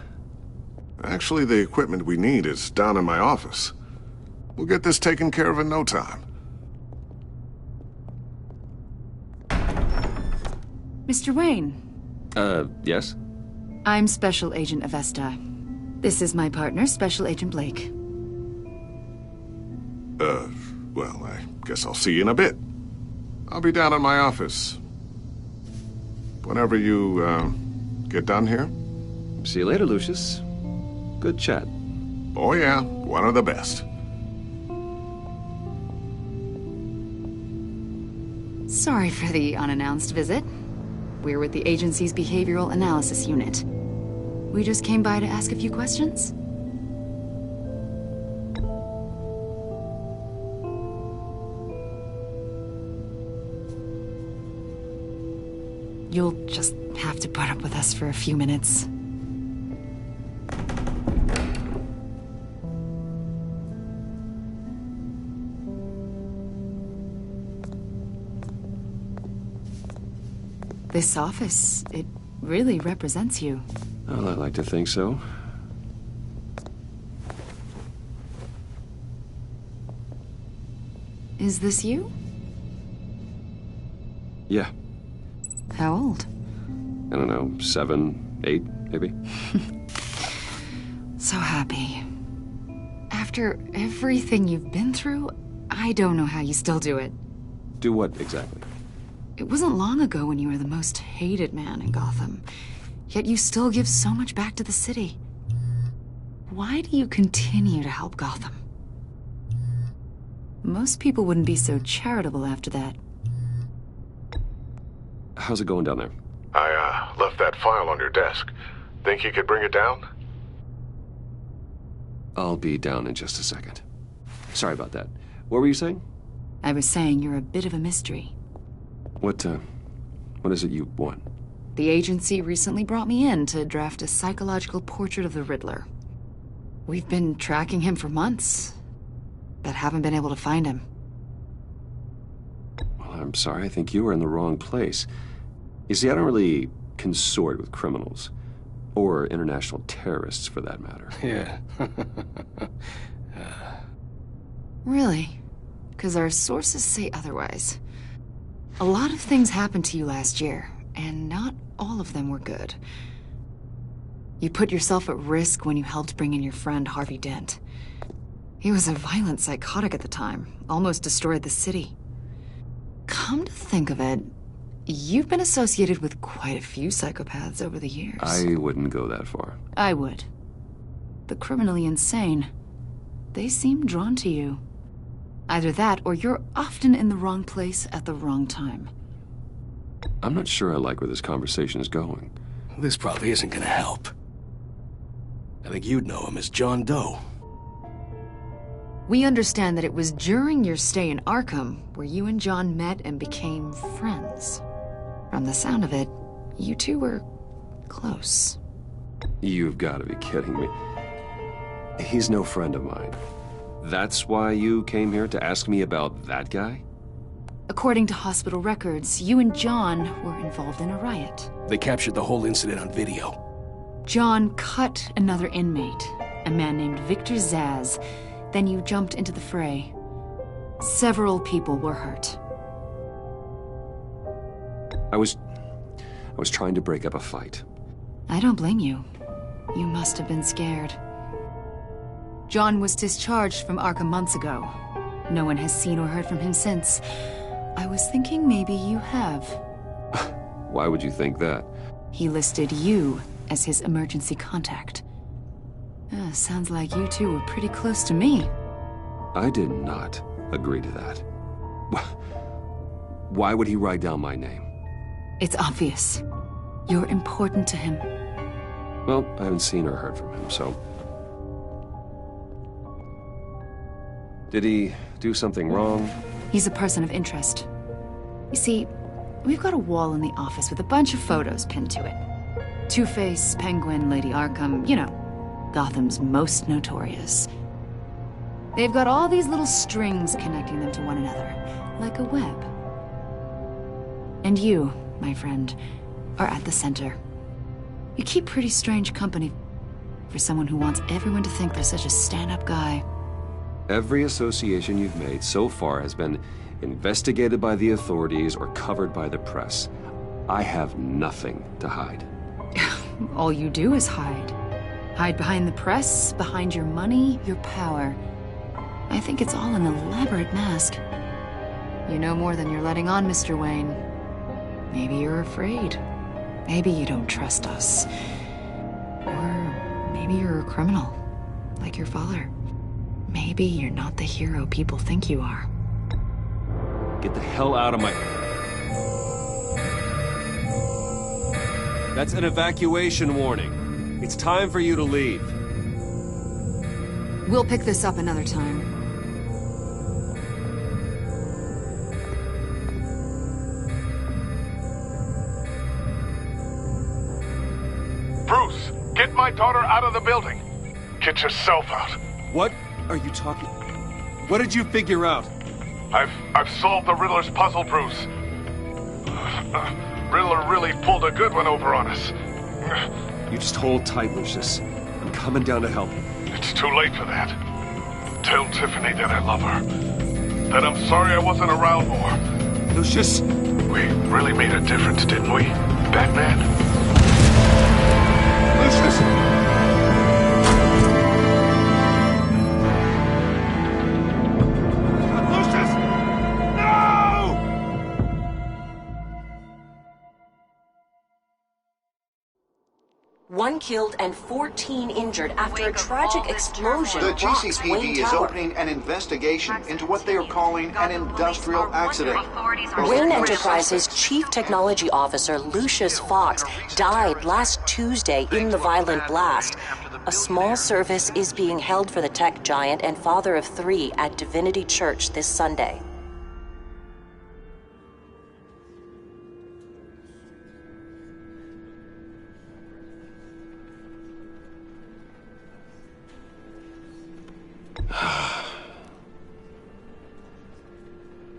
Actually, the equipment we need is down in my office. We'll get this taken care of in no time. Mr. Wayne. Yes? I'm Special Agent Avesta. This is my partner, Special Agent Blake. Well, I guess I'll see you in a bit. I'll be down in my office. Whenever you, get done here. See you later, Lucius. Good chat. Oh yeah, one of the best. Sorry for the unannounced visit. We're with the agency's Behavioral Analysis Unit. We just came by to ask a few questions. You'll just have to put up with us for a few minutes. This office, it really represents you. Well, I like to think so. Is this you? Yeah. How old? I don't know, 7, 8, maybe? So happy. After everything you've been through, I don't know how you still do it. Do what, exactly? It wasn't long ago when you were the most hated man in Gotham, yet you still give so much back to the city. Why do you continue to help Gotham? Most people wouldn't be so charitable after that. How's it going down there? I, left that file on your desk. Think you could bring it down? I'll be down in just a second. Sorry about that. What were you saying? I was saying you're a bit of a mystery. What is it you want? The agency recently brought me in to draft a psychological portrait of the Riddler. We've been tracking him for months, but haven't been able to find him. Well, I'm sorry. I think you were in the wrong place. You see, I don't really consort with criminals. Or international terrorists, for that matter. Yeah. Really? Because our sources say otherwise. A lot of things happened to you last year, and not all of them were good. You put yourself at risk when you helped bring in your friend Harvey Dent. He was a violent psychotic at the time, almost destroyed the city. Come to think of it, you've been associated with quite a few psychopaths over the years. I wouldn't go that far. I would. The criminally insane, they seem drawn to you. Either that, or you're often in the wrong place at the wrong time. I'm not sure I like where this conversation is going. This probably isn't gonna help. I think you'd know him as John Doe. We understand that it was during your stay in Arkham where you and John met and became friends. From the sound of it, you two were close. You've got to be kidding me. He's no friend of mine. That's why you came here to ask me about that guy? According to hospital records, you and John were involved in a riot. They captured the whole incident on video. John cut another inmate, a man named Victor Zaz. Then you jumped into the fray. Several people were hurt. I was trying to break up a fight. I don't blame you. You must have been scared. John was discharged from Arkham months ago. No one has seen or heard from him since. I was thinking maybe you have. Why would you think that? He listed you as his emergency contact. Sounds like you two were pretty close to me. I did not. agree to that. Why would he write down my name? It's obvious. You're important to him. Well, I haven't seen or heard from him, so... Did he do something wrong? He's a person of interest. You see, we've got a wall in the office with a bunch of photos pinned to it. Two-Face, Penguin, Lady Arkham, you know, Gotham's most notorious. They've got all these little strings connecting them to one another, like a web. And you, my friend, are at the center. You keep pretty strange company for someone who wants everyone to think they're such a stand-up guy. Every association you've made so far has been investigated by the authorities or covered by the press. I have nothing to hide. All you do is hide. Hide behind the press, behind your money, your power. I think it's all an elaborate mask. You know more than you're letting on, Mr. Wayne. Maybe you're afraid. Maybe you don't trust us. Or maybe you're a criminal, like your father. Maybe you're not the hero people think you are. Get the hell out of my... That's an evacuation warning. It's time for you to leave. We'll pick this up another time. Bruce, get my daughter out of the building. Get yourself out. What are you talking... What did you figure out? I've solved the Riddler's puzzle, Bruce. Riddler really pulled a good one over on us. You just hold tight, Lucius. I'm coming down to help. It's too late for that. Tell Tiffany that I love her. That I'm sorry I wasn't around more. Lucius! We really made a difference, didn't we, Batman? Lucius! One killed and 14 injured after a tragic explosion The rocks GCPD Wayne is Tower. opening an investigation into what they are calling an industrial accident. Wayne Enterprises' Chief Technology Officer Lucius Fox died last Tuesday in the violent blast. A small service is being held for the tech giant and father of 3 at Divinity Church this Sunday.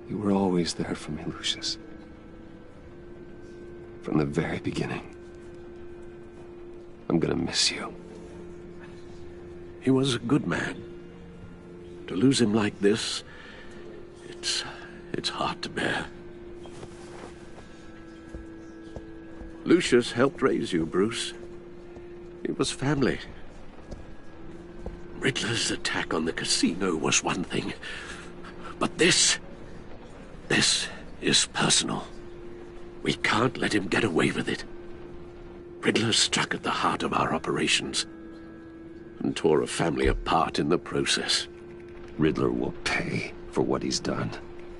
You were always there for me, Lucius. From the very beginning. I'm gonna miss you. He was a good man. To lose him like this, it's hard to bear. Lucius helped raise you, Bruce. It was family. Riddler's attack on the casino was one thing, but this is personal. We can't let him get away with it. Riddler struck at the heart of our operations and tore a family apart in the process. Riddler will pay for what he's done.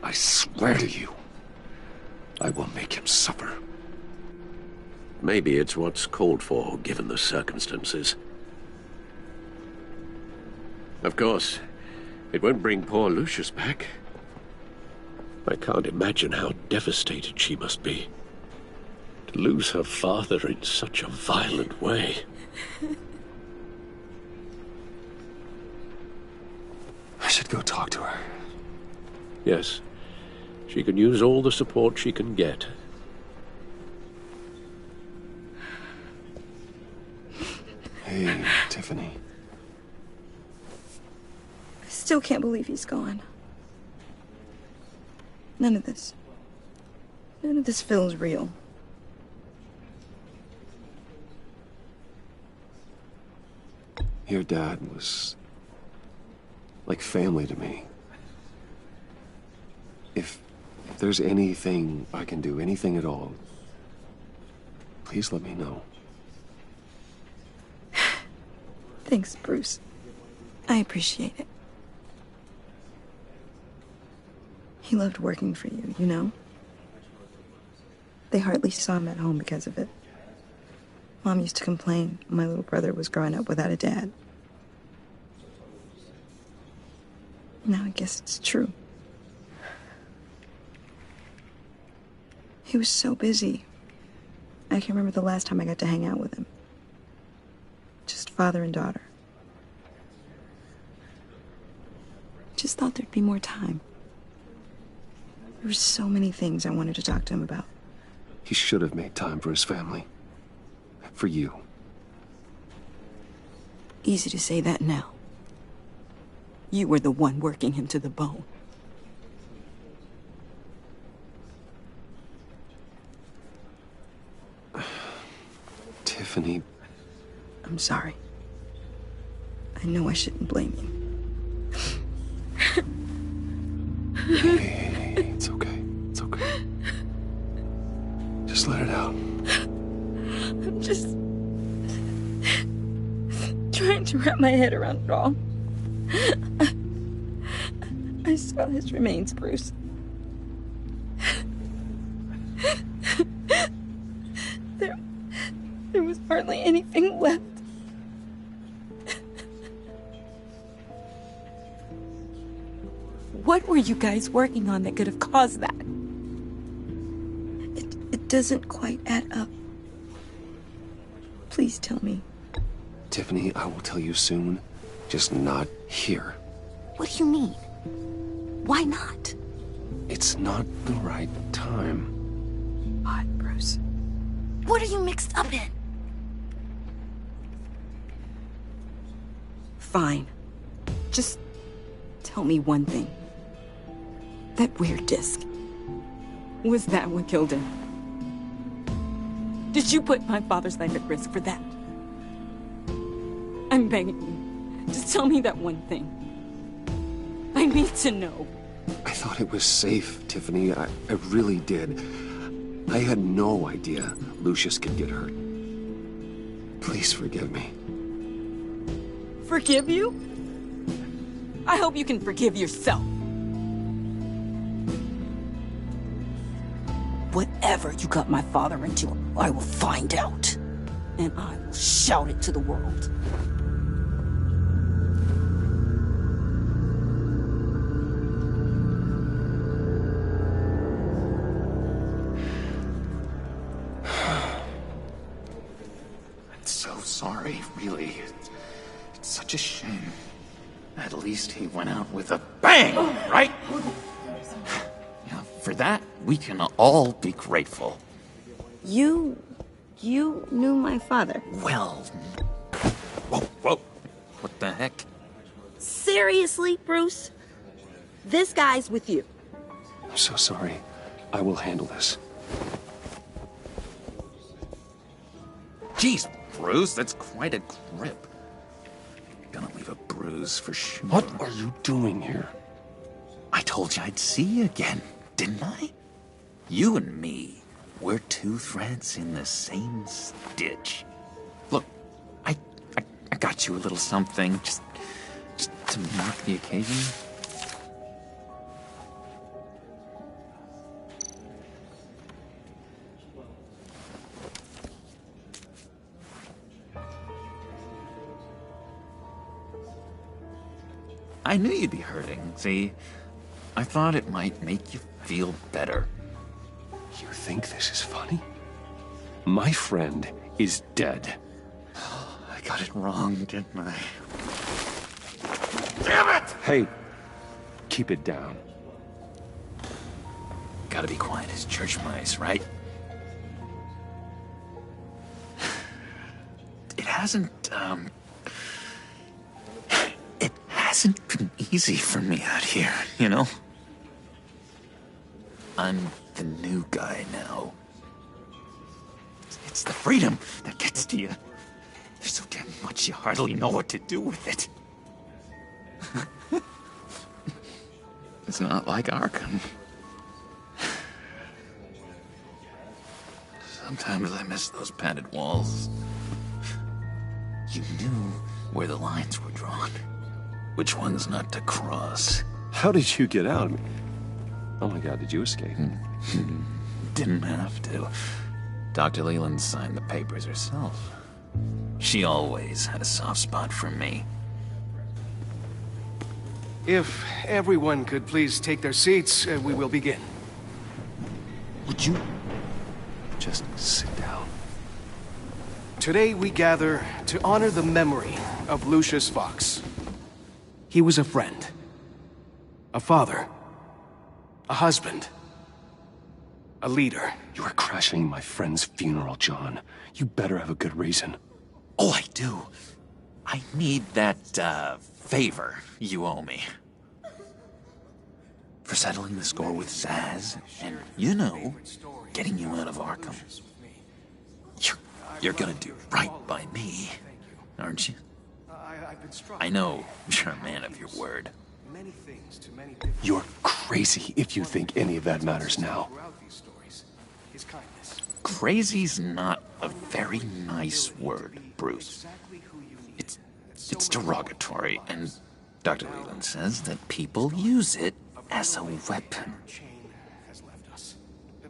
I swear to you, I will make him suffer. Maybe it's what's called for, given the circumstances. Of course, it won't bring poor Lucius back. I can't imagine how devastated she must be. To lose her father in such a violent way. I should go talk to her. Yes, she can use all the support she can get. Hey, Tiffany. I still can't believe he's gone. None of this feels real. Your dad was like family to me. If there's anything I can do, anything at all, please let me know. Thanks, Bruce. I appreciate it. He loved working for you, you know? They hardly saw him at home because of it. Mom used to complain my little brother was growing up without a dad. Now I guess it's true. He was so busy. I can't remember the last time I got to hang out with him. Just father and daughter. Just thought there'd be more time. There were so many things I wanted to talk to him about. He should have made time for his family. For you. Easy to say that now. You were the one working him to the bone. Tiffany. I'm sorry. I know I shouldn't blame you. Hey, it's okay. It's okay. Just let it out. I'm just trying to wrap my head around it all. I saw his remains, Bruce. There was hardly anything left. What were you guys working on that could have caused that? It doesn't quite add up. Please tell me. Tiffany, I will tell you soon. Just not here. What do you mean? Why not? It's not the right time. What, Bruce? What are you mixed up in? Fine. Just tell me one thing. That weird disc. Was that what killed him? Did you put my father's life at risk for that? I'm begging you. Just tell me that one thing. I need to know. I thought it was safe, Tiffany. I really did. I had no idea Lucius could get hurt. Please forgive me. Forgive you? I hope you can forgive yourself. Whatever you got my father into, I will find out. And I will shout it to the world. I'm so sorry, really. It's such a shame. At least he went out with a bang, right? Yeah, for that, we can all be grateful. You knew my father. Well... Whoa. What the heck? Seriously, Bruce? This guy's with you. I'm so sorry. I will handle this. Jeez, Bruce, that's quite a grip. Gonna leave a bruise for sure. What are you doing here? I told you I'd see you again, didn't I? You and me, we're two threads in the same stitch. Look, I got you a little something, just to mark the occasion. I knew you'd be hurting, see? I thought it might make you feel better. You think this is funny? My friend is dead. I got it wrong, didn't I? Damn it! Hey, keep it down. Gotta be quiet as church mice, right? It hasn't been easy for me out here, you know? I'm the new guy now. It's the freedom that gets to you. There's so damn much you hardly know what to do with it. It's not like Arkham. Sometimes I miss those padded walls. You knew where the lines were drawn. Which ones not to cross. How did you get out? Oh my god, did you escape? Didn't have to. Dr. Leland signed the papers herself. She always had a soft spot for me. If everyone could please take their seats, we will begin. Would you just sit down? Today we gather to honor the memory of Lucius Fox. He was a friend, a father, a husband, a leader. You are crashing my friend's funeral, John. You better have a good reason. Oh, I do. I need that, favor you owe me. For settling the score with Zaz, and, you know, getting you out of Arkham. You're gonna do right by me, aren't you? I know you're a man of your word. You're crazy if you think any of that matters now. Crazy's not a very nice word, Bruce. It's derogatory, and Dr. Leland says that people use it as a weapon.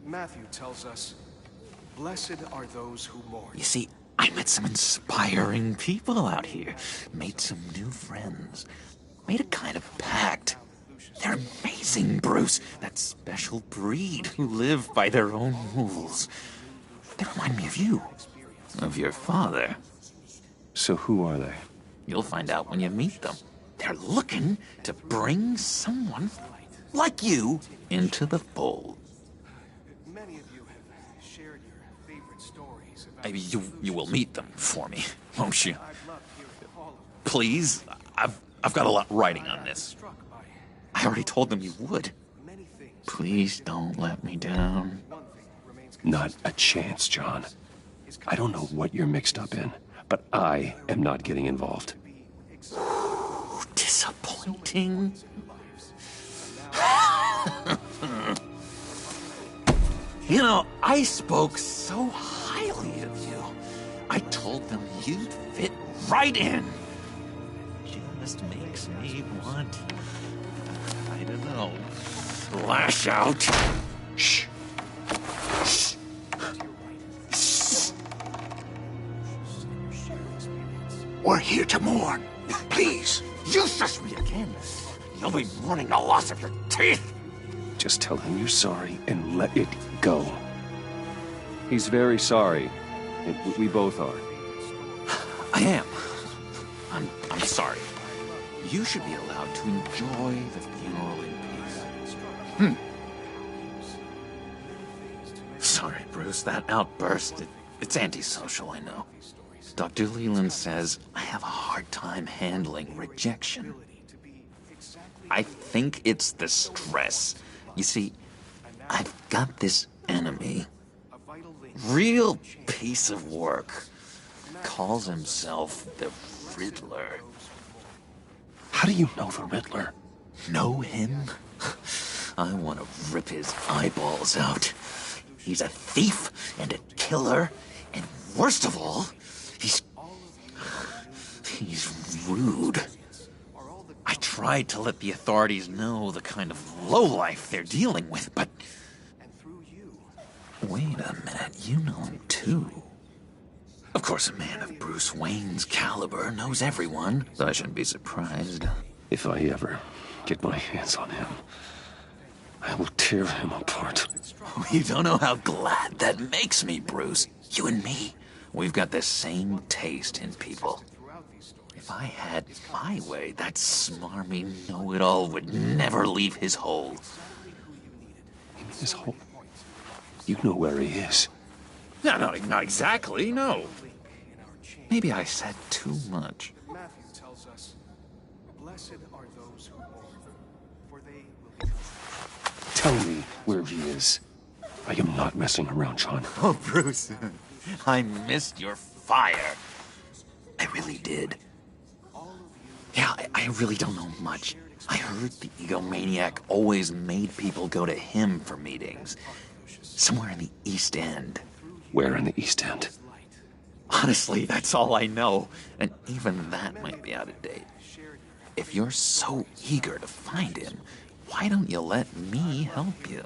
Matthew tells us, blessed are those who mourn. You see, I met some inspiring people out here, made some new friends, made a kind of pact. They're amazing, Bruce. That special breed who live by their own rules. They remind me of you, of your father. So who are they? You'll find out when you meet them. They're looking to bring someone like you into the fold. Many of you have shared your favorite stories about... You will meet them for me, won't you? Please, I've got a lot riding on this. I already told them you would. Please don't let me down. Not a chance, John. I don't know what you're mixed up in, but I am not getting involved. Disappointing. You know, I spoke so highly of you. I told them you'd fit right in. Just makes me want, I don't know, lash out. Shh. Shh. We're here to mourn. Please. You shush me again. You'll be mourning the loss of your teeth. Just tell him you're sorry and let it go. He's very sorry. And we both are. I am. I'm sorry. You should be allowed to enjoy the funeral in peace. Sorry, Bruce, that outburst, it's antisocial, I know. Dr. Leland says I have a hard time handling rejection. I think it's the stress. You see, I've got this enemy. Real piece of work. Calls himself the Riddler. How do you know the Riddler? Know him? I want to rip his eyeballs out. He's a thief and a killer, and worst of all, he's rude. I tried to let the authorities know the kind of lowlife they're dealing with, but... Wait a minute, you know him too. Of course, a man of Bruce Wayne's caliber knows everyone, so I shouldn't be surprised. If I ever get my hands on him, I will tear him apart. You don't know how glad that makes me, Bruce. You and me, we've got the same taste in people. If I had my way, that smarmy know-it-all would never leave his hole. His hole? You know where he is. No, not exactly, no. Maybe I said too much. Matthew tells us, blessed are those who mourn, for they will be... Tell me where he is. I am not messing around, John. Oh, Bruce, I missed your fire. I really did. Yeah, I really don't know much. I heard the egomaniac always made people go to him for meetings. Somewhere in the East End. Where in the East End? Honestly, that's all I know. And even that might be out of date. If you're so eager to find him, why don't you let me help you?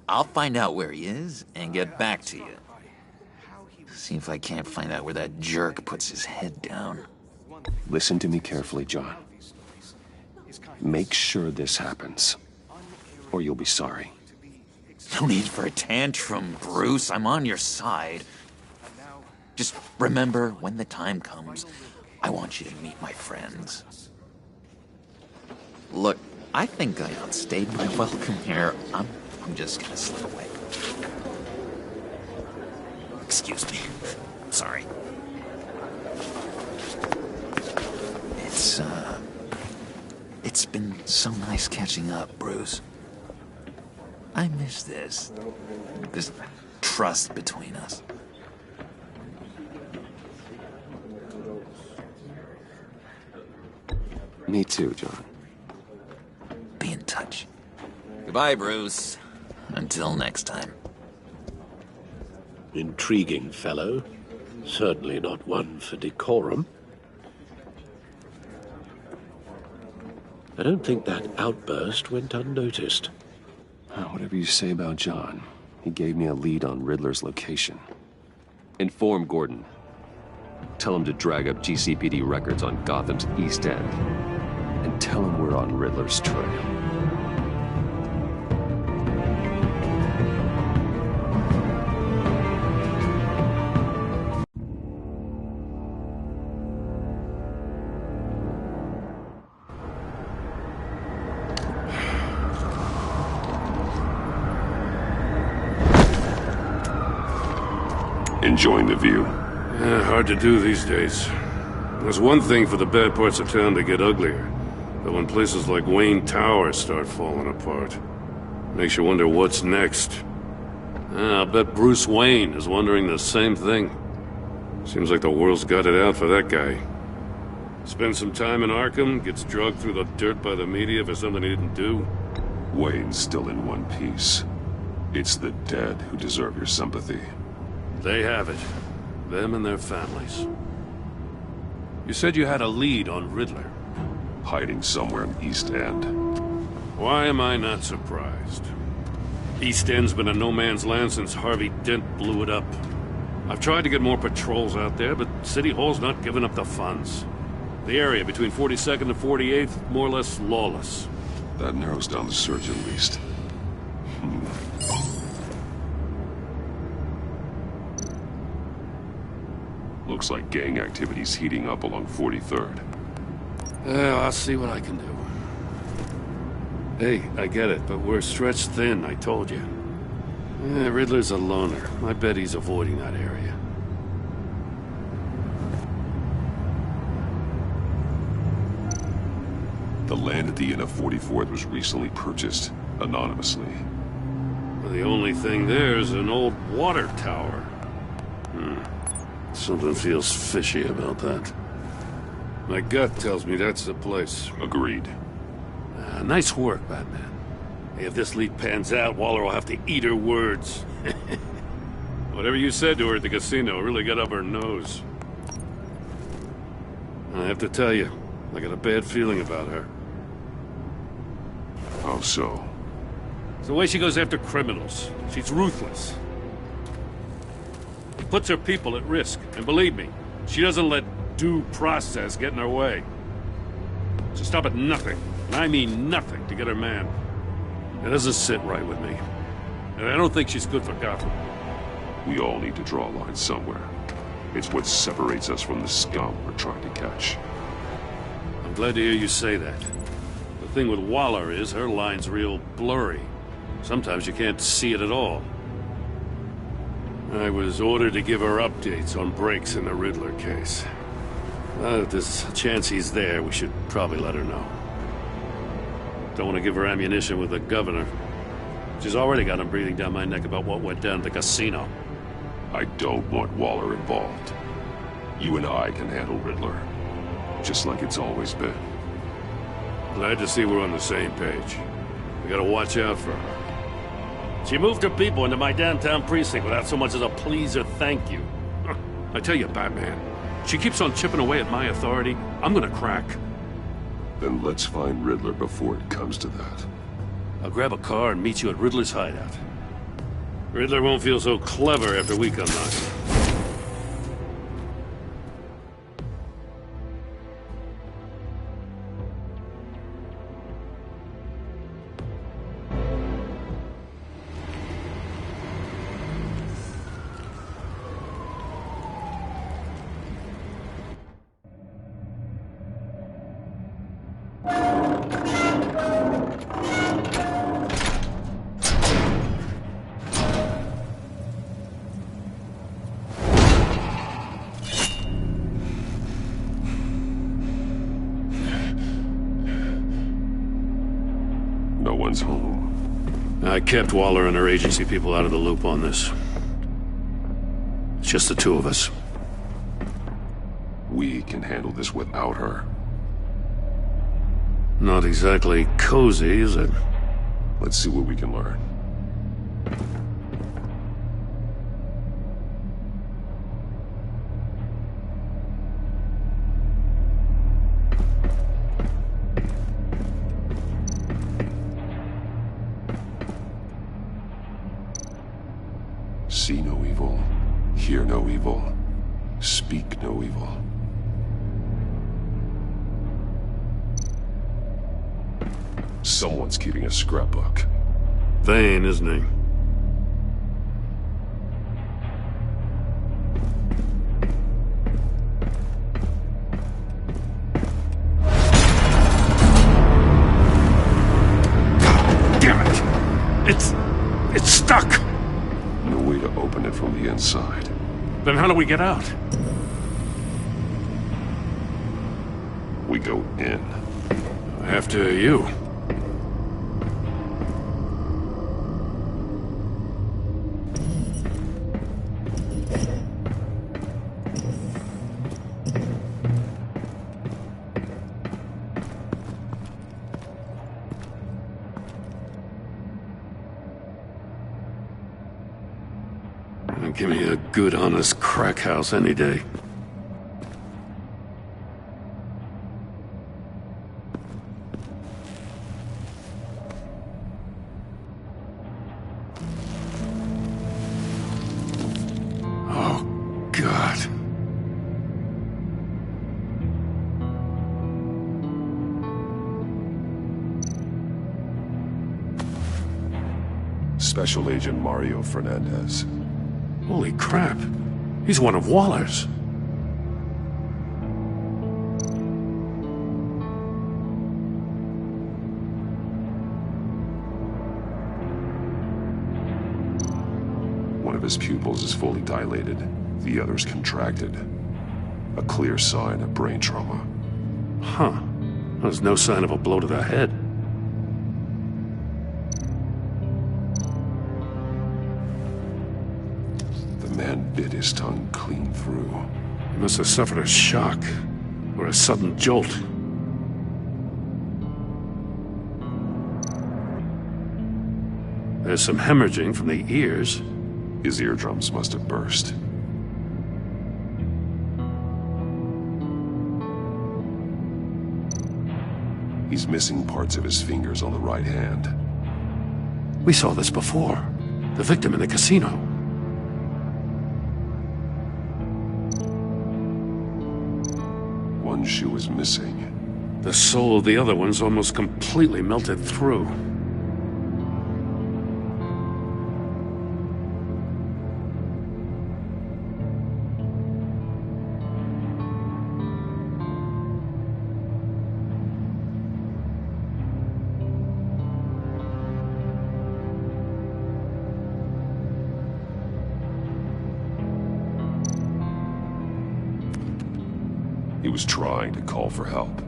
I'll find out where he is and get back to you. See if I can't find out where that jerk puts his head down. Listen to me carefully, John. Make sure this happens, or you'll be sorry. No need for a tantrum, Bruce. I'm on your side. Just remember, when the time comes, I want you to meet my friends. Look, I think I outstayed my welcome here. I'm just gonna slip away. Excuse me. Sorry. It's been so nice catching up, Bruce. I miss this trust between us. Me too, John. Be in touch. Goodbye, Bruce. Until next time. Intriguing fellow. Certainly not one for decorum. I don't think that outburst went unnoticed. Whatever you say about John, he gave me a lead on Riddler's location. Inform Gordon. Tell him to drag up GCPD records on Gotham's East End. And tell him we're on Riddler's trail. Enjoying the view? Yeah, hard to do these days. There's one thing for the bad parts of town to get uglier, but when places like Wayne Tower start falling apart, makes you wonder what's next. I'll bet Bruce Wayne is wondering the same thing. Seems like the world's got it out for that guy. Spends some time in Arkham, gets drugged through the dirt by the media for something he didn't do. Wayne's still in one piece. It's the dead who deserve your sympathy. They have it. Them and their families. You said you had a lead on Riddler. Hiding somewhere in East End. Why am I not surprised? East End's been a no-man's land since Harvey Dent blew it up. I've tried to get more patrols out there, but City Hall's not giving up the funds. The area between 42nd and 48th, more or less lawless. That narrows down the search at least. Looks like gang activity's heating up along 43rd. I'll see what I can do. Hey, I get it, but we're stretched thin, I told you. Riddler's a loner. I bet he's avoiding that area. The land at the end of 44th was recently purchased, anonymously. Well, the only thing there is an old water tower. Something feels fishy about that. My gut tells me that's the place. Agreed. Nice work, Batman. Hey, if this lead pans out, Waller will have to eat her words. Whatever you said to her at the casino really got up her nose. I have to tell you, I got a bad feeling about her. How so? It's the way she goes after criminals. She's ruthless. Puts her people at risk, and believe me, she doesn't let due process get in her way. She'll stop at nothing, and I mean nothing, to get her man. It doesn't sit right with me. And I don't think she's good for Gotham. We all need to draw a line somewhere. It's what separates us from the scum we're trying to catch. I'm glad to hear you say that. The thing with Waller is her line's real blurry. Sometimes you can't see it at all. I was ordered to give her updates on breaks in the Riddler case. If there's a chance he's there, we should probably let her know. Don't want to give her ammunition with the governor. She's already got him breathing down my neck about what went down at the casino. I don't want Waller involved. You and I can handle Riddler, just like it's always been. Glad to see we're on the same page. We gotta watch out for her. She moved her people into my downtown precinct without so much as a please or thank you. I tell you, Batman, she keeps on chipping away at my authority. I'm gonna crack. Then let's find Riddler before it comes to that. I'll grab a car and meet you at Riddler's hideout. Riddler won't feel so clever after we come knocking. No one's home. I kept Waller and her agency people out of the loop on this. It's just the two of us. We can handle this without her. Not exactly cozy, is it? Let's see what we can learn. See no evil, hear no evil, speak no evil. Someone's keeping a scrapbook. Vane, isn't he? Damn it! It's stuck! No way to open it from the inside. Then how do we get out? We go in. After you. Give me a good, honest crack house any day. Oh, God. Special Agent Mario Fernandez. Holy crap. He's one of Waller's. One of his pupils is fully dilated. The other's contracted. A clear sign of brain trauma. Huh. There's no sign of a blow to the head. The man bit his tongue clean through. He must have suffered a shock, or a sudden jolt. There's some hemorrhaging from the ears. His eardrums must have burst. He's missing parts of his fingers on the right hand. We saw this before. The victim in the casino. One shoe is missing. The sole of the other one's almost completely melted through. He was trying to call for help.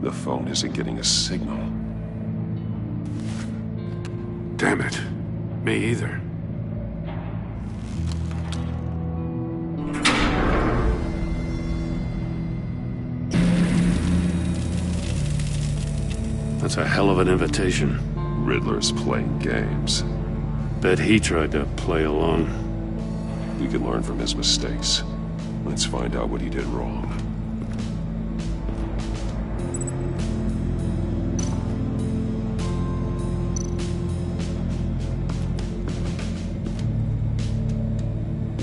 The phone isn't getting a signal. Damn it. Me either. That's a hell of an invitation. Riddler's playing games. Bet he tried to play along. We can learn from his mistakes. Let's find out what he did wrong.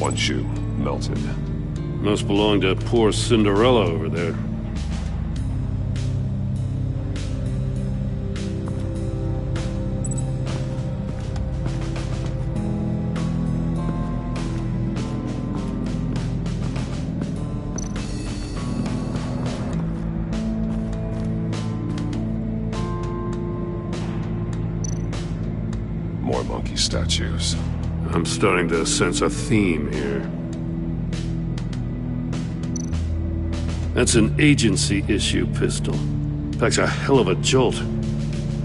One shoe, melted. Must belong to poor Cinderella over there. More monkey statues. I'm starting to sense a theme here. That's an agency issue pistol. Packs a hell of a jolt.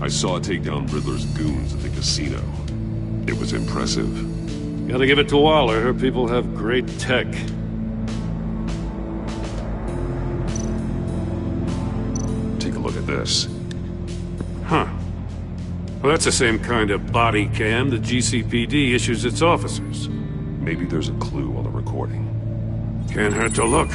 I saw it take down Riddler's goons at the casino. It was impressive. Gotta give it to Waller. Her people have great tech. Take a look at this. Huh. Well, that's the same kind of body cam the GCPD issues its officers. Maybe there's a clue on the recording. Can't hurt to look.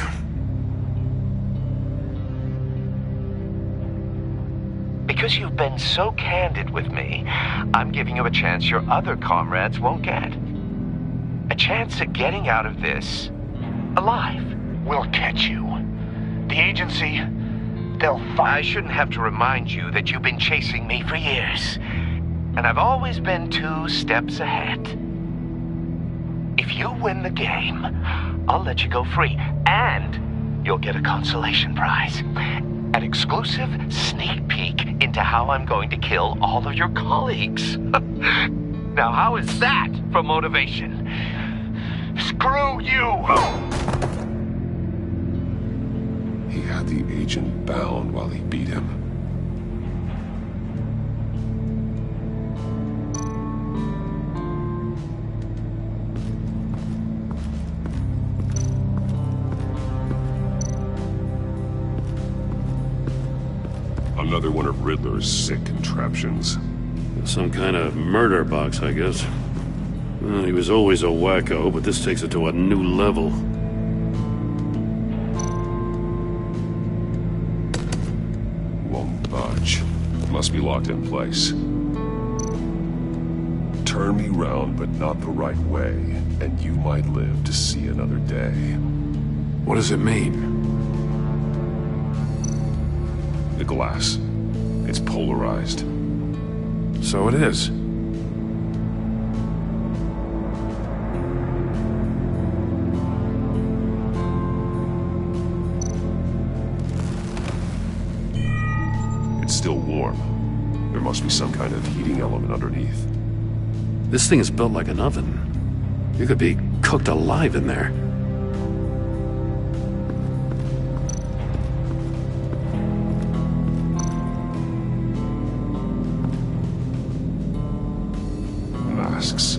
Because you've been so candid with me, I'm giving you a chance your other comrades won't get. A chance at getting out of this alive. We'll catch you. The agency, they'll find... I shouldn't have to remind you that you've been chasing me for years. And I've always been 2 steps ahead. If you win the game, I'll let you go free. And you'll get a consolation prize. An exclusive sneak peek into how I'm going to kill all of your colleagues. Now, how is that for motivation? Screw you! He had the agent bound while he beat him. Another one of Riddler's sick contraptions. Some kind of murder box, I guess. Well, he was always a wacko, but this takes it to a new level. Won't budge. Must be locked in place. Turn me round, but not the right way, and you might live to see another day. What does it mean? The glass. It's polarized. So it is. It's still warm. There must be some kind of heating element underneath. This thing is built like an oven. You could be cooked alive in there. Masks.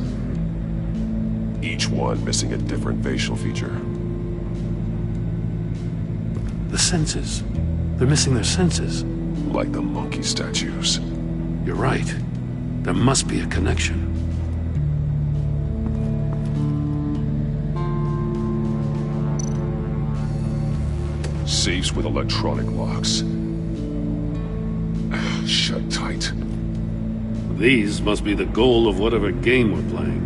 Each one missing a different facial feature. The senses. They're missing their senses. Like the monkey statues. You're right. There must be a connection. Safes with electronic locks. Shut tight. These must be the goal of whatever game we're playing.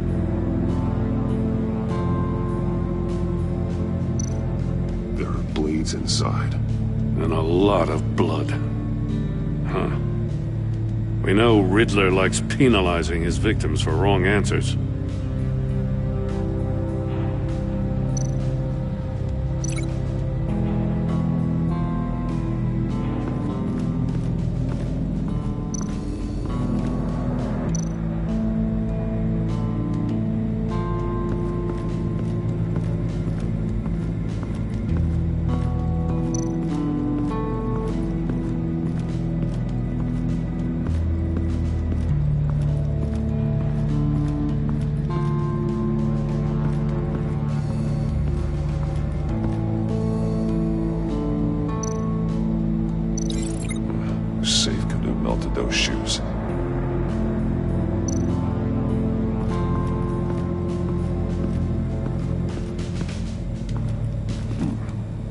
There are blades inside. And a lot of blood. Huh. We know Riddler likes penalizing his victims for wrong answers. Safe could have melted those shoes.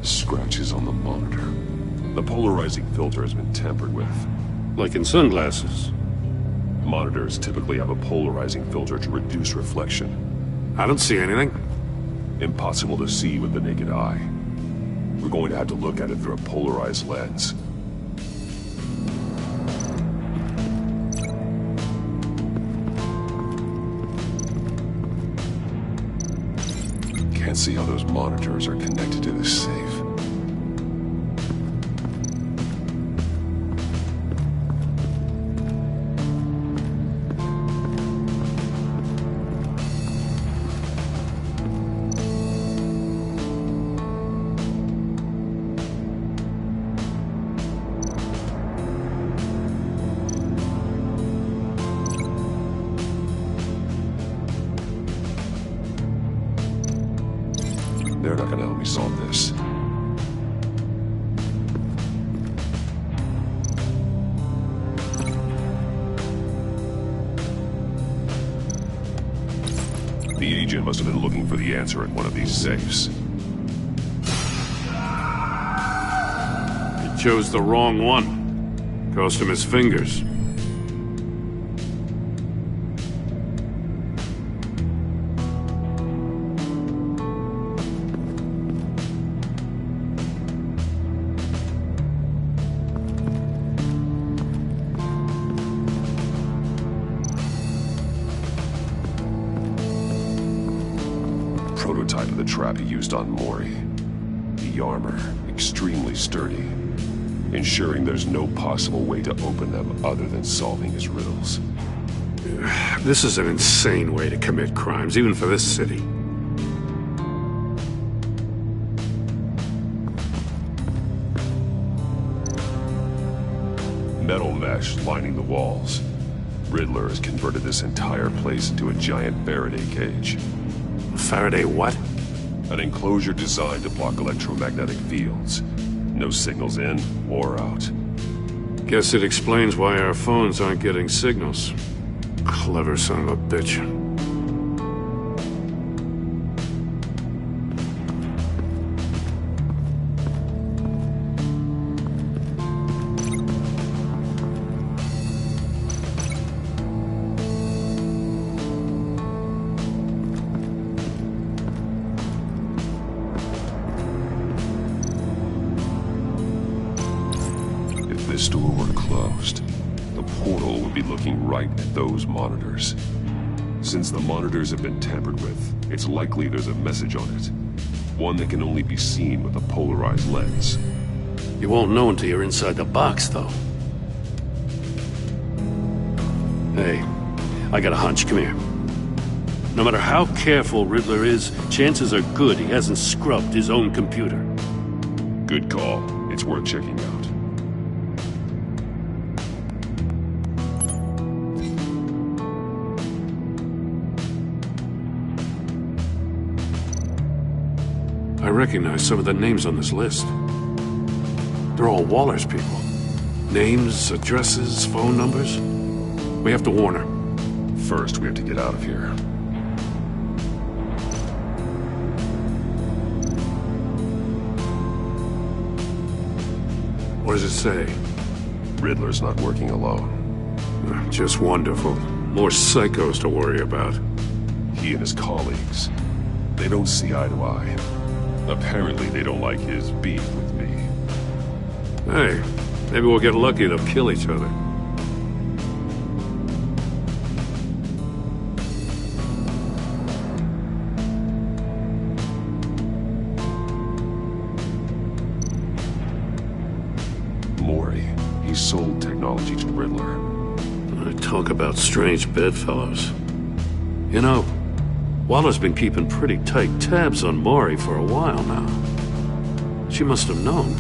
Scratches on the monitor. The polarizing filter has been tampered with. Like in sunglasses. Monitors typically have a polarizing filter to reduce reflection. I don't see anything. Impossible to see with the naked eye. We're going to have to look at it through a polarized lens. Can't see how those monitors are connected to this safe. They're not gonna help me solve this. The agent must have been looking for the answer in one of these safes. He chose the wrong one. Cost him his fingers. Prototype of the trap he used on Mori. The armor, extremely sturdy, ensuring there's no possible way to open them other than solving his riddles. This is an insane way to commit crimes, even for this city. Metal mesh lining the walls. Riddler has converted this entire place into a giant Faraday cage. Faraday what? An enclosure designed to block electromagnetic fields. No signals in or out. Guess it explains why our phones aren't getting signals. Clever son of a bitch. If this door were closed, the portal would be looking right at those monitors. Since the monitors have been tampered with, it's likely there's a message on it. One that can only be seen with a polarized lens. You won't know until you're inside the box, though. Hey, I got a hunch. Come here. No matter how careful Riddler is, chances are good he hasn't scrubbed his own computer. Good call. It's worth checking out. I recognize some of the names on this list. They're all Waller's people. Names, addresses, phone numbers. We have to warn her. First, we have to get out of here. What does it say? Riddler's not working alone. Just wonderful. More psychos to worry about. He and his colleagues, they don't see eye to eye. Apparently, they don't like his beef with me. Hey, maybe we'll get lucky to kill each other. Mori, he sold technology to Riddler. Talk about strange bedfellows. You know, Waller's been keeping pretty tight tabs on Mori for a while now. She must have known.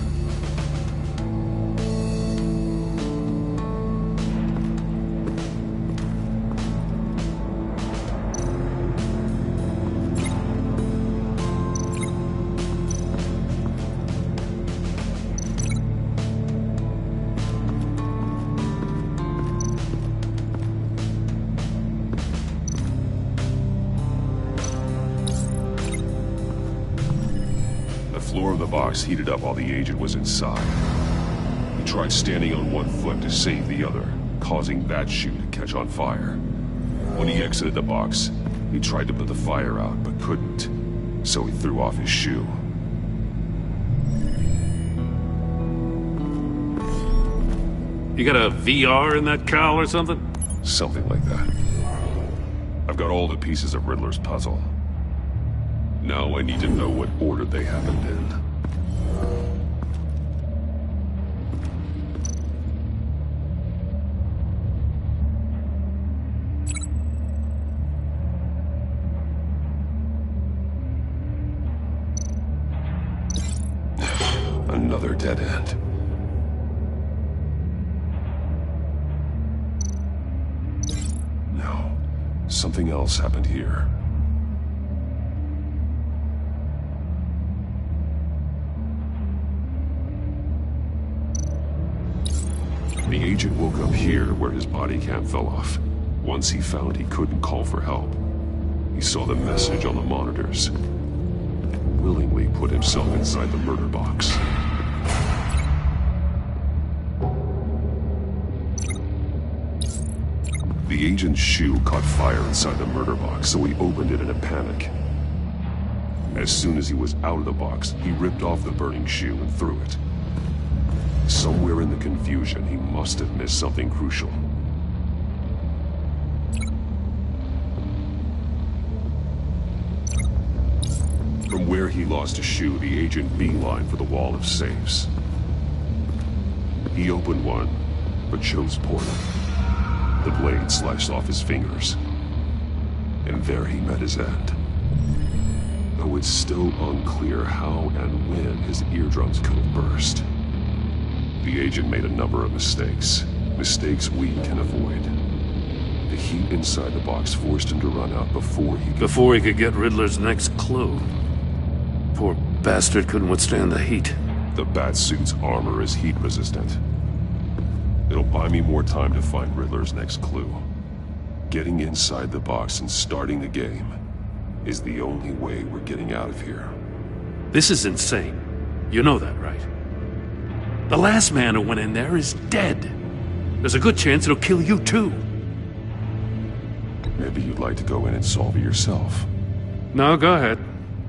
The floor of the box heated up while the agent was inside. He tried standing on one foot to save the other, causing that shoe to catch on fire. When he exited the box, he tried to put the fire out, but couldn't. so he threw off his shoe. You got a VR in that cowl or something? Something like that. I've got all the pieces of Riddler's puzzle. Now I need to know what order they happened in. Another dead end. No. Something else happened here. The agent woke up here where his body cam fell off. Once he found he couldn't call for help, he saw the message on the monitors and willingly put himself inside the murder box. The agent's shoe caught fire inside the murder box, so he opened it in a panic. As soon as he was out of the box, he ripped off the burning shoe and threw it. Somewhere in the confusion, he must have missed something crucial. From where he lost a shoe, the agent beelined for the wall of safes. He opened one, but chose poorly. The blade sliced off his fingers, and there he met his end. Though it's still unclear how and when his eardrums could have burst. The agent made a number of mistakes. Mistakes we can avoid. The heat inside the box forced him to run out before he could get Riddler's next clue. Poor bastard couldn't withstand the heat. The Batsuit's armor is heat resistant. It'll buy me more time to find Riddler's next clue. Getting inside the box and starting the game is the only way we're getting out of here. This is insane. You know that, right? The last man who went in there is dead. There's a good chance it'll kill you too. Maybe you'd like to go in and solve it yourself. No, go ahead.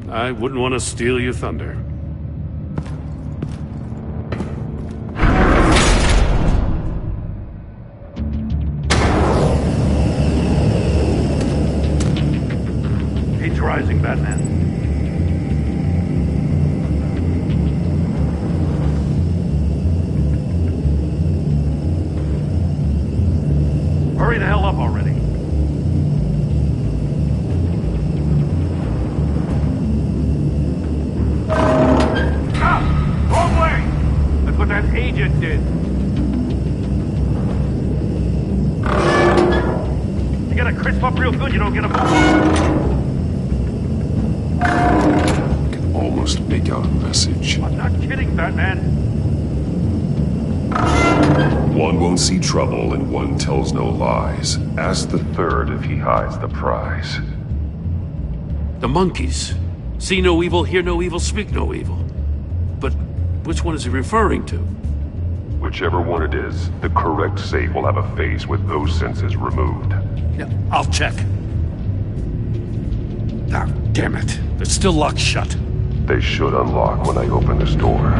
I wouldn't want to steal your thunder. Heat's rising, Batman. Hurry the hell up already. Wrong way! That's what that agent did. You gotta crisp up real good, you don't get a I can almost make out a message. I'm not kidding, Batman. One won't see trouble and one tells no lies. Ask the third if he hides the prize. The monkeys. See no evil, hear no evil, speak no evil. But which one is he referring to? Whichever one it is, the correct safe will have a face with those senses removed. Yeah, I'll check. Ah, damn it. They're still locked shut. They should unlock when I open this door.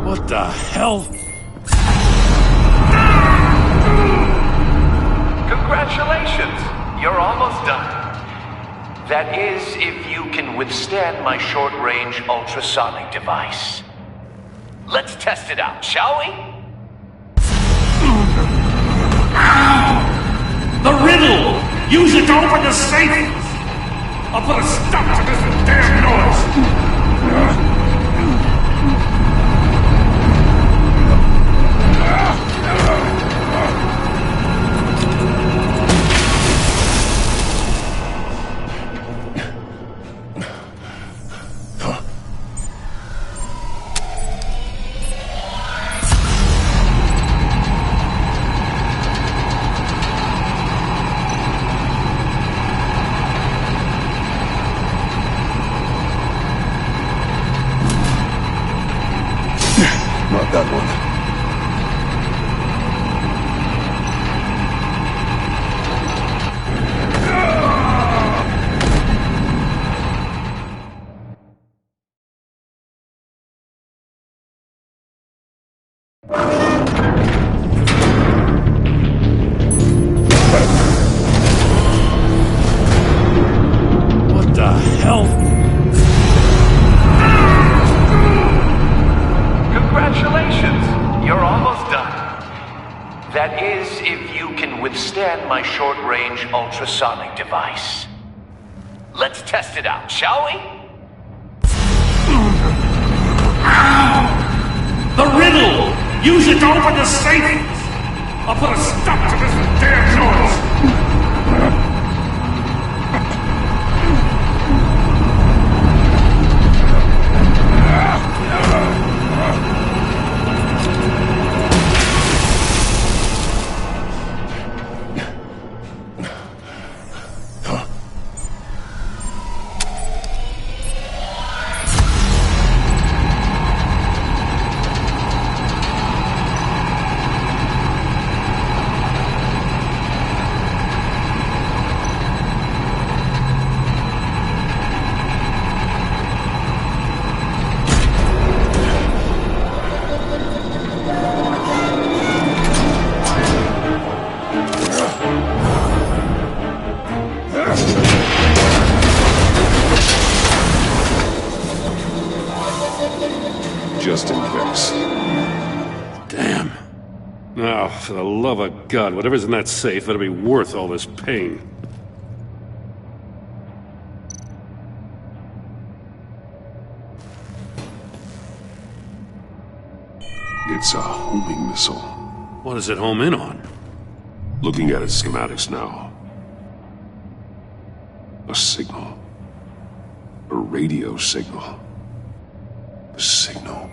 What the hell? Congratulations! You're almost done. That is, if you can withstand my short-range ultrasonic device. Let's test it out, shall we? The riddle! Use it to open the safe! I'll put a stop to this damn noise! Not that one. hell? Congratulations! You're almost done. That is, if you can withstand my short-range ultrasonic device. Let's test it out, shall we? The riddle! Use it to open the safe! I'll put a stop to this damn noise! Just in case. Damn. Now, for the love of God, whatever's in that safe better be worth all this pain. It's a homing missile. What does it home in on? Looking at its schematics now. A signal. A radio signal. A signal.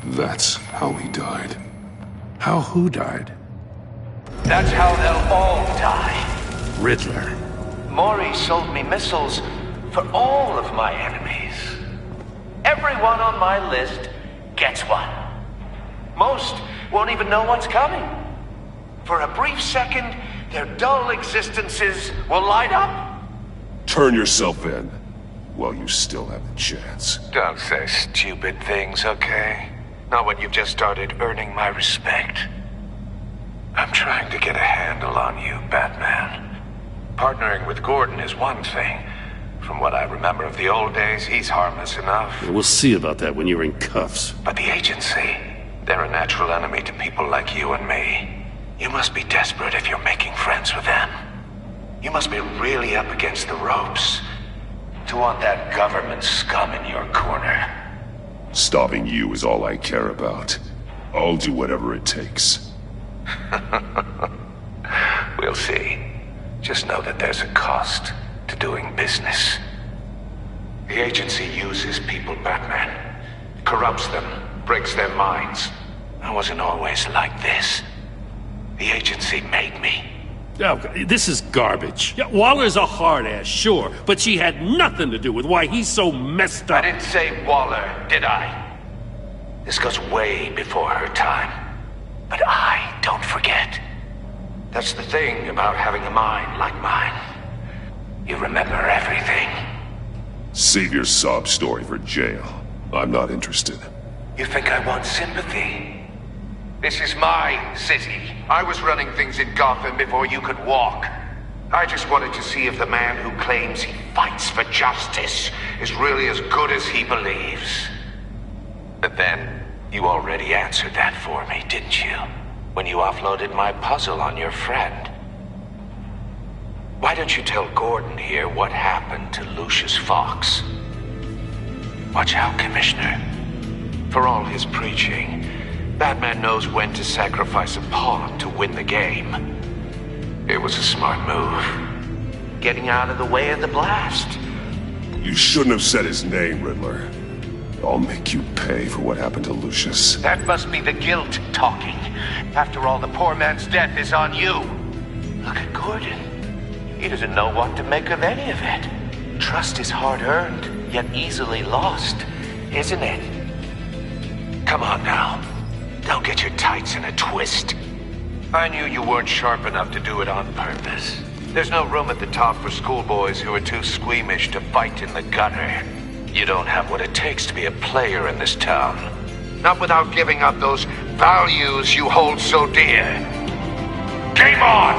That's how he died. How who died? That's how they'll all die. Riddler. Maury sold me missiles for all of my enemies. Everyone on my list gets one. Most won't even know what's coming. For a brief second, their dull existences will light up. Turn yourself in while you still have the chance. Don't say stupid things, okay? Not when you've just started earning my respect. I'm trying to get a handle on you, Batman. Partnering with Gordon is one thing. From what I remember of the old days, he's harmless enough. We'll see about that when you're in cuffs. But the agency, they're a natural enemy to people like you and me. You must be desperate if you're making friends with them. You must be really up against the ropes to want that government scum in your corner. Stopping you is all I care about. I'll do whatever it takes. We'll see. Just know that there's a cost to doing business. The agency uses people, Batman. Corrupts them, breaks their minds. I wasn't always like this. The agency made me. Oh, this is garbage. Yeah, Waller's a hard ass, sure, but she had nothing to do with why he's so messed up. I didn't say Waller, did I? This goes way before her time. But I don't forget. That's the thing about having a mind like mine. You remember everything. Save your sob story for jail. I'm not interested. You think I want sympathy? This is my city. I was running things in Gotham before you could walk. I just wanted to see if the man who claims he fights for justice is really as good as he believes. But then, you already answered that for me, didn't you? When you offloaded my puzzle on your friend. Why don't you tell Gordon here what happened to Lucius Fox? Watch out, Commissioner. For all his preaching, Batman knows when to sacrifice a pawn to win the game. It was a smart move. Getting out of the way of the blast. You shouldn't have said his name, Riddler. I'll make you pay for what happened to Lucius. That must be the guilt talking. After all, the poor man's death is on you. Look at Gordon. He doesn't know what to make of any of it. Trust is hard-earned, yet easily lost, isn't it? Come on now. Don't get your tights in a twist. I knew you weren't sharp enough to do it on purpose. There's no room at the top for schoolboys who are too squeamish to fight in the gutter. You don't have what it takes to be a player in this town. Not without giving up those values you hold so dear. Game on!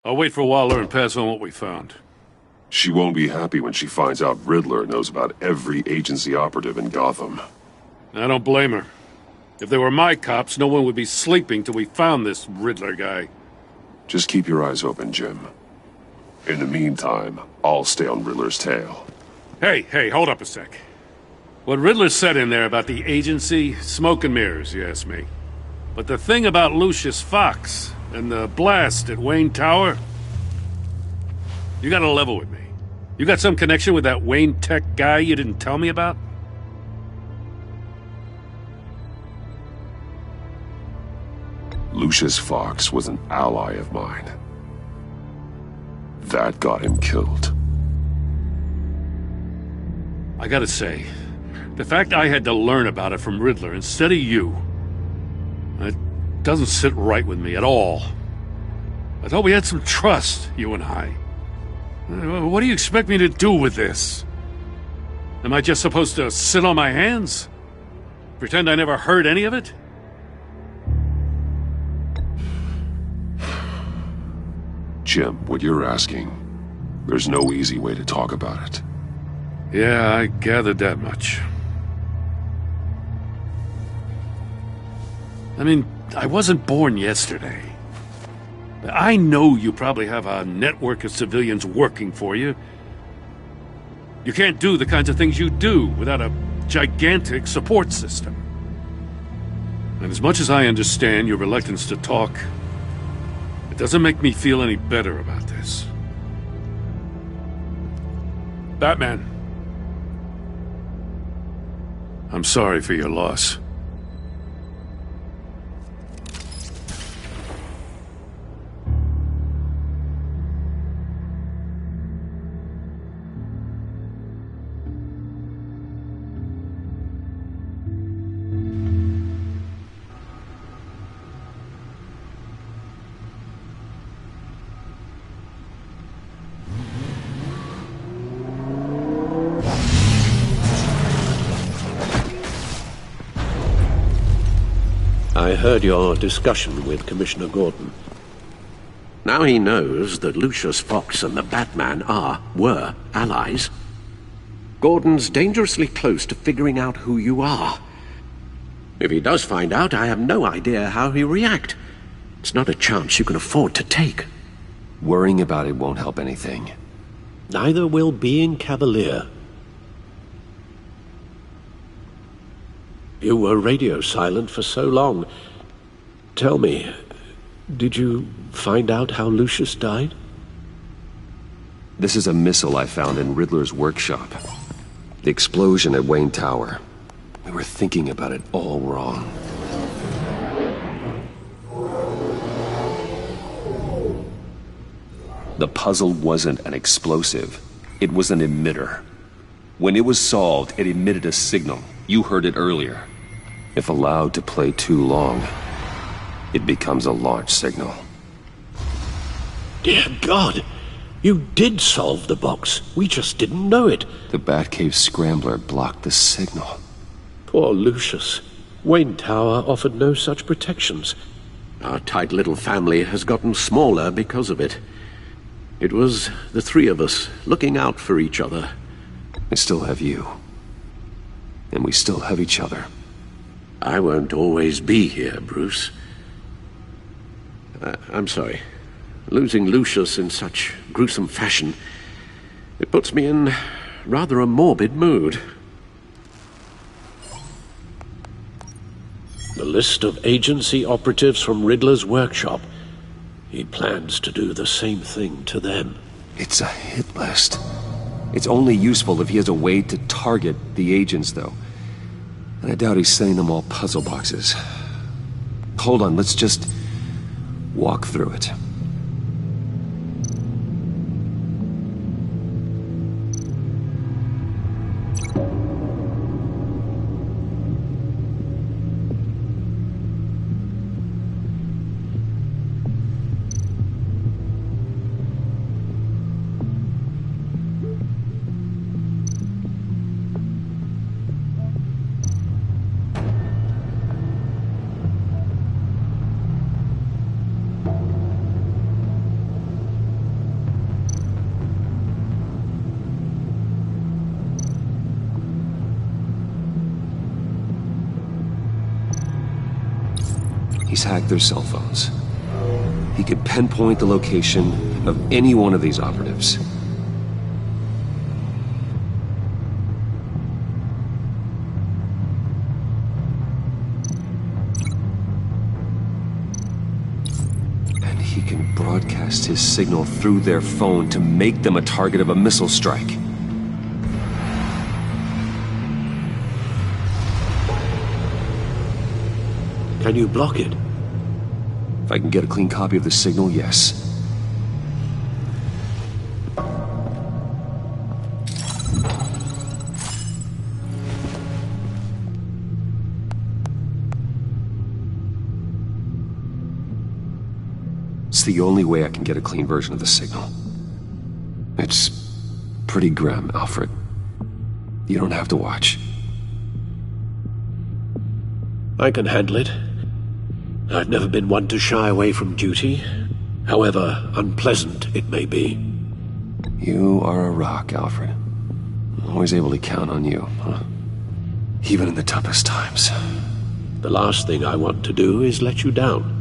I'll wait for Waller and pass on what we found. She won't be happy when she finds out Riddler knows about every agency operative in Gotham. I don't blame her. If they were my cops, no one would be sleeping till we found this Riddler guy. Just keep your eyes open, Jim. In the meantime, I'll stay on Riddler's tail. Hey, hold up a sec. What Riddler said in there about the agency, smoke and mirrors, you ask me. But the thing about Lucius Fox and the blast at Wayne Tower, you gotta level with me. You got some connection with that Wayne Tech guy you didn't tell me about? Lucius Fox was an ally of mine. That got him killed. I gotta say, the fact I had to learn about it from Riddler instead of you, it doesn't sit right with me at all. I thought we had some trust, you and I. What do you expect me to do with this? Am I just supposed to sit on my hands? Pretend I never heard any of it? Jim, what you're asking, there's no easy way to talk about it. Yeah, I gathered that much. I mean, I wasn't born yesterday. I know you probably have a network of civilians working for you. You can't do the kinds of things you do without a gigantic support system. And as much as I understand your reluctance to talk, it doesn't make me feel any better about this. BatMan, I'm sorry for your loss. I heard your discussion with Commissioner Gordon. Now he knows that Lucius Fox and the BatMan were allies. Gordon's dangerously close to figuring out who you are. If he does find out, I have no idea how he'll react. It's not a chance you can afford to take. Worrying about it won't help anything. Neither will being cavalier. You were radio silent for so long. Tell me, did you find out how Lucius died? This is a missile I found in Riddler's workshop. The explosion at Wayne Tower. We were thinking about it all wrong. The puzzle wasn't an explosive. It was an emitter. When it was solved, it emitted a signal. You heard it earlier. If allowed to play too long, it becomes a launch signal. Dear God! You did solve the box. We just didn't know it. The Batcave scrambler blocked the signal. Poor Lucius. Wayne Tower offered no such protections. Our tight little family has gotten smaller because of it. It was the three of us looking out for each other. I still have you. And we still have each other. I won't always be here, Bruce. I'm sorry. Losing Lucius in such gruesome fashion, it puts me in rather a morbid mood. The list of agency operatives from Riddler's workshop. He plans to do the same thing to them. It's a hit list. It's only useful if he has a way to target the agents, though. And I doubt he's sending them all puzzle boxes. Hold on, let's just walk through it. He's hacked their cell phones. He could pinpoint the location of any one of these operatives. And he can broadcast his signal through their phone to make them a target of a missile strike. Can you block it? If I can get a clean copy of the signal, yes. It's the only way I can get a clean version of the signal. It's pretty grim, Alfred. You don't have to watch. I can handle it. I've never been one to shy away from duty, however unpleasant it may be. You are a rock, Alfred. Always able to count on you, huh? Even in the toughest times. The last thing I want to do is let you down.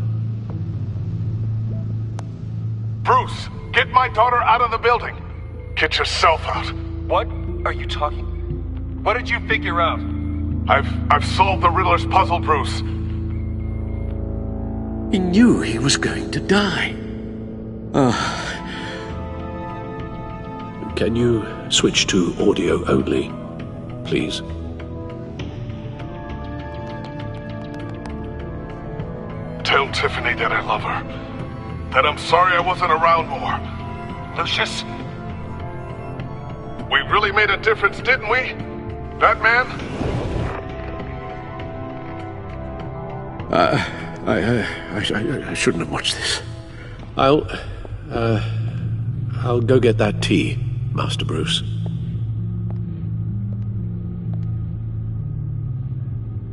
Bruce, get my daughter out of the building. Get yourself out. What are you talking? What did you figure out? I've solved the Riddler's puzzle, Bruce. He knew he was going to die. Can you switch to audio only, please? Tell Tiffany that I love her. That I'm sorry I wasn't around more. Lucius? We really made a difference, didn't we? BatMan? I shouldn't have watched this. I'll go get that tea, Master Bruce.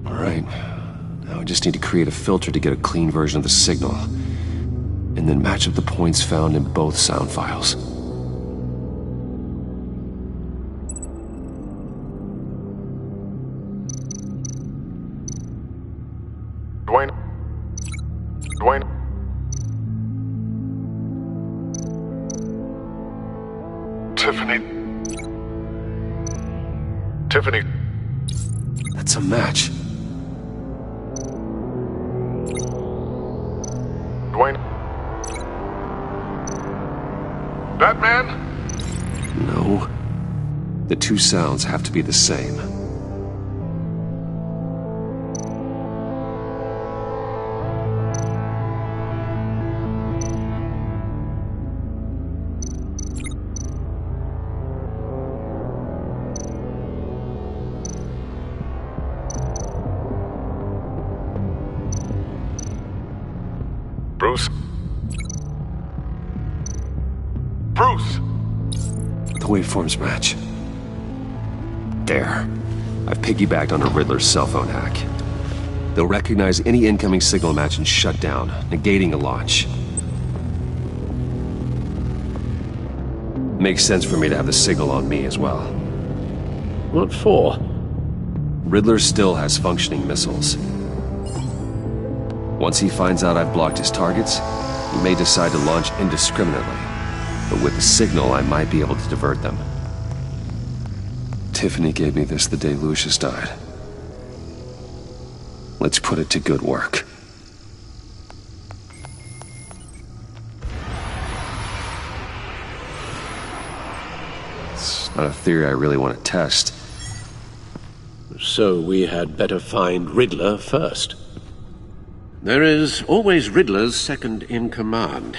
All right. Now I just need to create a filter to get a clean version of the signal, and then match up the points found in both sound files. Dwayne. Tiffany. That's a match. Dwayne. BatMan? No. The two sounds have to be the same. Bruce? Bruce! The waveforms match. There. I've piggybacked on a Riddler's cell phone hack. They'll recognize any incoming signal match and shut down, negating a launch. Makes sense for me to have the signal on me as well. What for? Riddler still has functioning missiles. Once he finds out I've blocked his targets, he may decide to launch indiscriminately. But with the signal, I might be able to divert them. Tiffany gave me this the day Lucius died. Let's put it to good work. It's not a theory I really want to test. So we had better find Riddler first. There is always Riddler's second-in-command.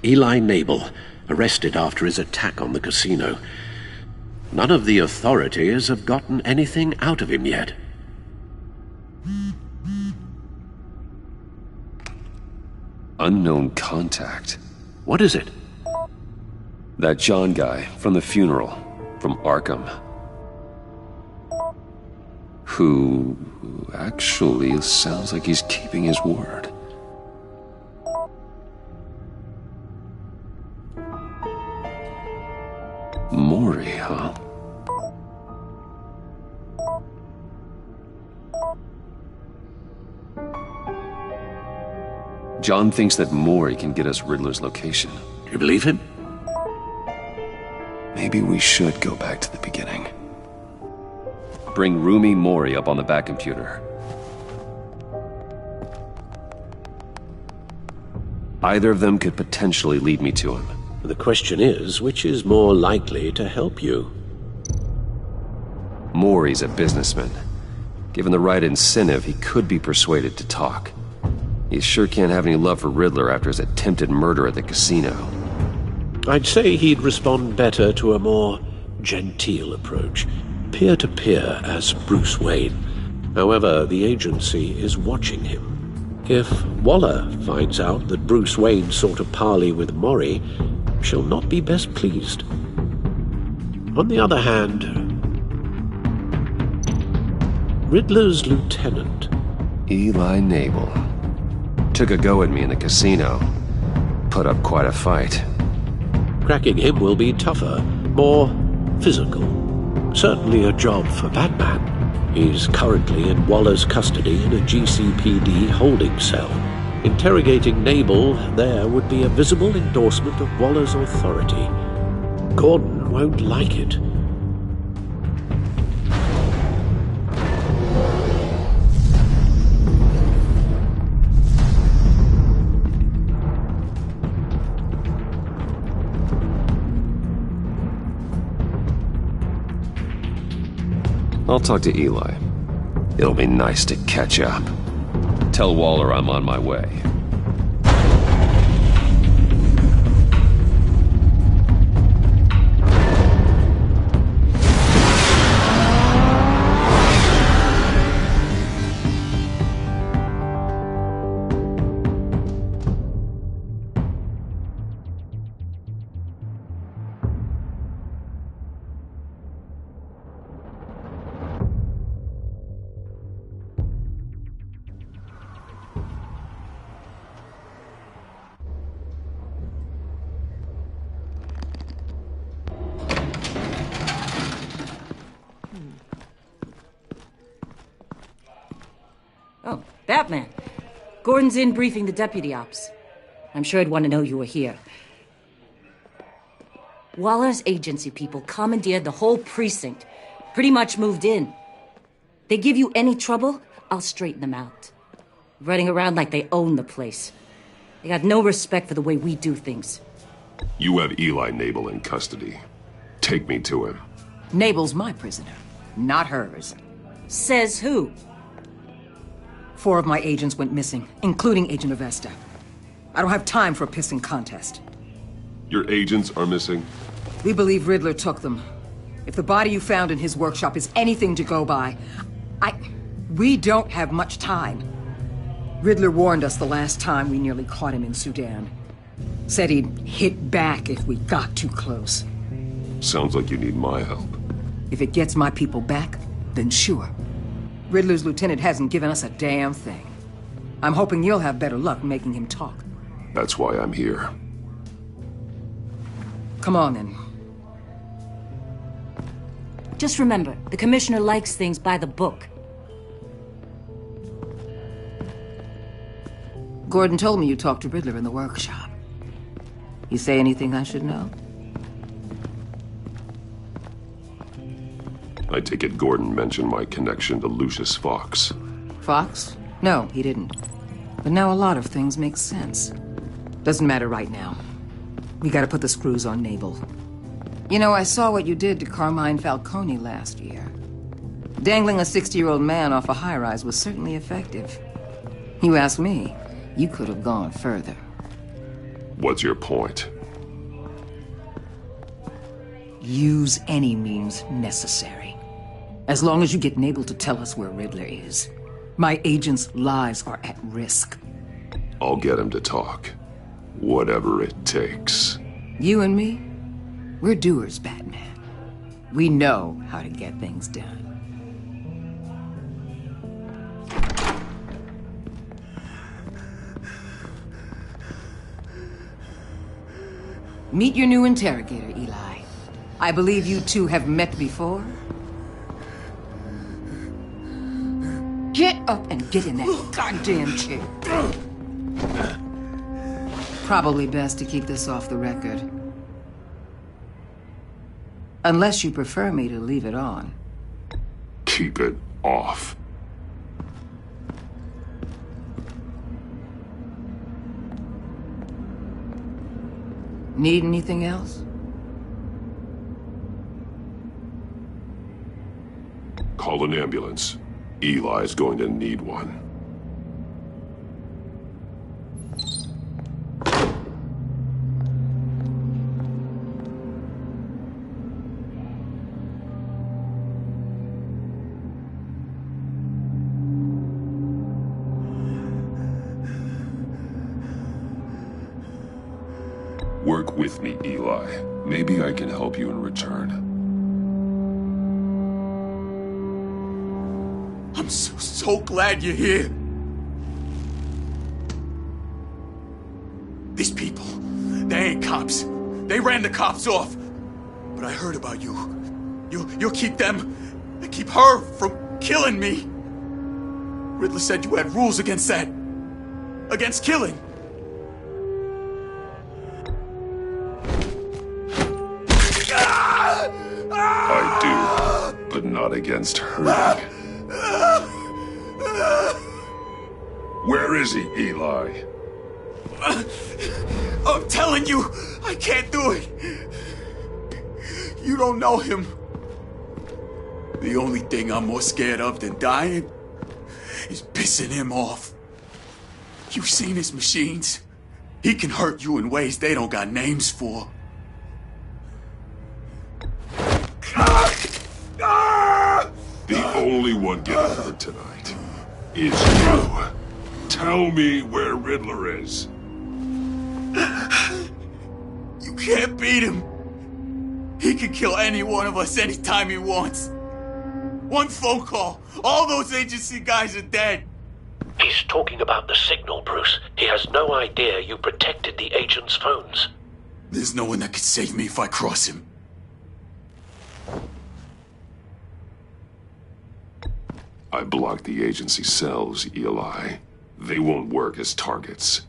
Eli Nabel, arrested after his attack on the casino. None of the authorities have gotten anything out of him yet. Unknown contact. What is it? That John guy from the funeral, from Arkham. Who actually sounds like he's keeping his word. Maury, huh? John thinks that Maury can get us Riddler's location. You believe him? Maybe we should go back to the beginning. Bring Rumi Maury up on the back computer. Either of them could potentially lead me to him. The question is, which is more likely to help you? Maury's a businessman. Given the right incentive, he could be persuaded to talk. He sure can't have any love for Riddler after his attempted murder at the casino. I'd say he'd respond better to a more genteel approach, peer-to-peer as Bruce Wayne. However, the agency is watching him. If Waller finds out that Bruce Wayne sought a parley with Maury, she'll not be best pleased. On the other hand, Riddler's lieutenant, Eli Nabel, took a go at me in the casino. Put up quite a fight. Cracking him will be tougher, more physical. Certainly a job for BatMan. He's currently in Waller's custody in a GCPD holding cell. Interrogating Nabel there would be a visible endorsement of Waller's authority. Gordon won't like it. I'll talk to Eli. It'll be nice to catch up. Tell Waller I'm on my way. Oh, BatMan. Gordon's in briefing the deputy ops. I'm sure he'd want to know you were here. Waller's agency people commandeered the whole precinct. Pretty much moved in. They give you any trouble, I'll straighten them out. Running around like they own the place. They got no respect for the way we do things. You have Eli Nabel in custody. Take me to him. Nabel's my prisoner, not hers. Says who? 4 of my agents went missing, including Agent Avesta. I don't have time for a pissing contest. Your agents are missing? We believe Riddler took them. If the body you found in his workshop is anything to go by, we don't have much time. Riddler warned us the last time we nearly caught him in Sudan. Said he'd hit back if we got too close. Sounds like you need my help. If it gets my people back, then sure. Riddler's lieutenant hasn't given us a damn thing. I'm hoping you'll have better luck making him talk. That's why I'm here. Come on, then. Just remember, the commissioner likes things by the book. Gordon told me you talked to Riddler in the workshop. You say anything I should know? I take it Gordon mentioned my connection to Lucius Fox. Fox? No, he didn't. But now a lot of things make sense. Doesn't matter right now. We gotta put the screws on Nabel. You know, I saw what you did to Carmine Falcone last year. Dangling a 60-year-old man off a high-rise was certainly effective. You ask me, you could have gone further. What's your point? Use any means necessary. As long as you get Nabel to tell us where Riddler is. My agents' lives are at risk. I'll get him to talk. Whatever it takes. You and me, we're doers, BatMan. We know how to get things done. Meet your new interrogator, Eli. I believe you two have met before. Get up and get in that goddamn chair. Probably best to keep this off the record. Unless you prefer me to leave it on. Keep it off. Need anything else? Call an ambulance. Eli's going to need one. Work with me, Eli. Maybe I can help you in return. I'm so glad you're here. These people, they ain't cops. They ran the cops off. But I heard about you. You'll keep them, keep her from killing me. Riddler said you had rules against that. Against killing. I do, but not against hurting. Where is he, Eli? I'm telling you, I can't do it. You don't know him. The only thing I'm more scared of than dying is pissing him off. You've seen his machines. He can hurt you in ways they don't got names for. The only one getting hurt tonight is you. Tell me where Riddler is. You can't beat him. He can kill any one of us anytime he wants. One phone call, all those agency guys are dead. He's talking about the signal, Bruce. He has no idea you protected the agent's phones. There's no one that can save me if I cross him. I blocked the agency cells, Eli. They won't work as targets.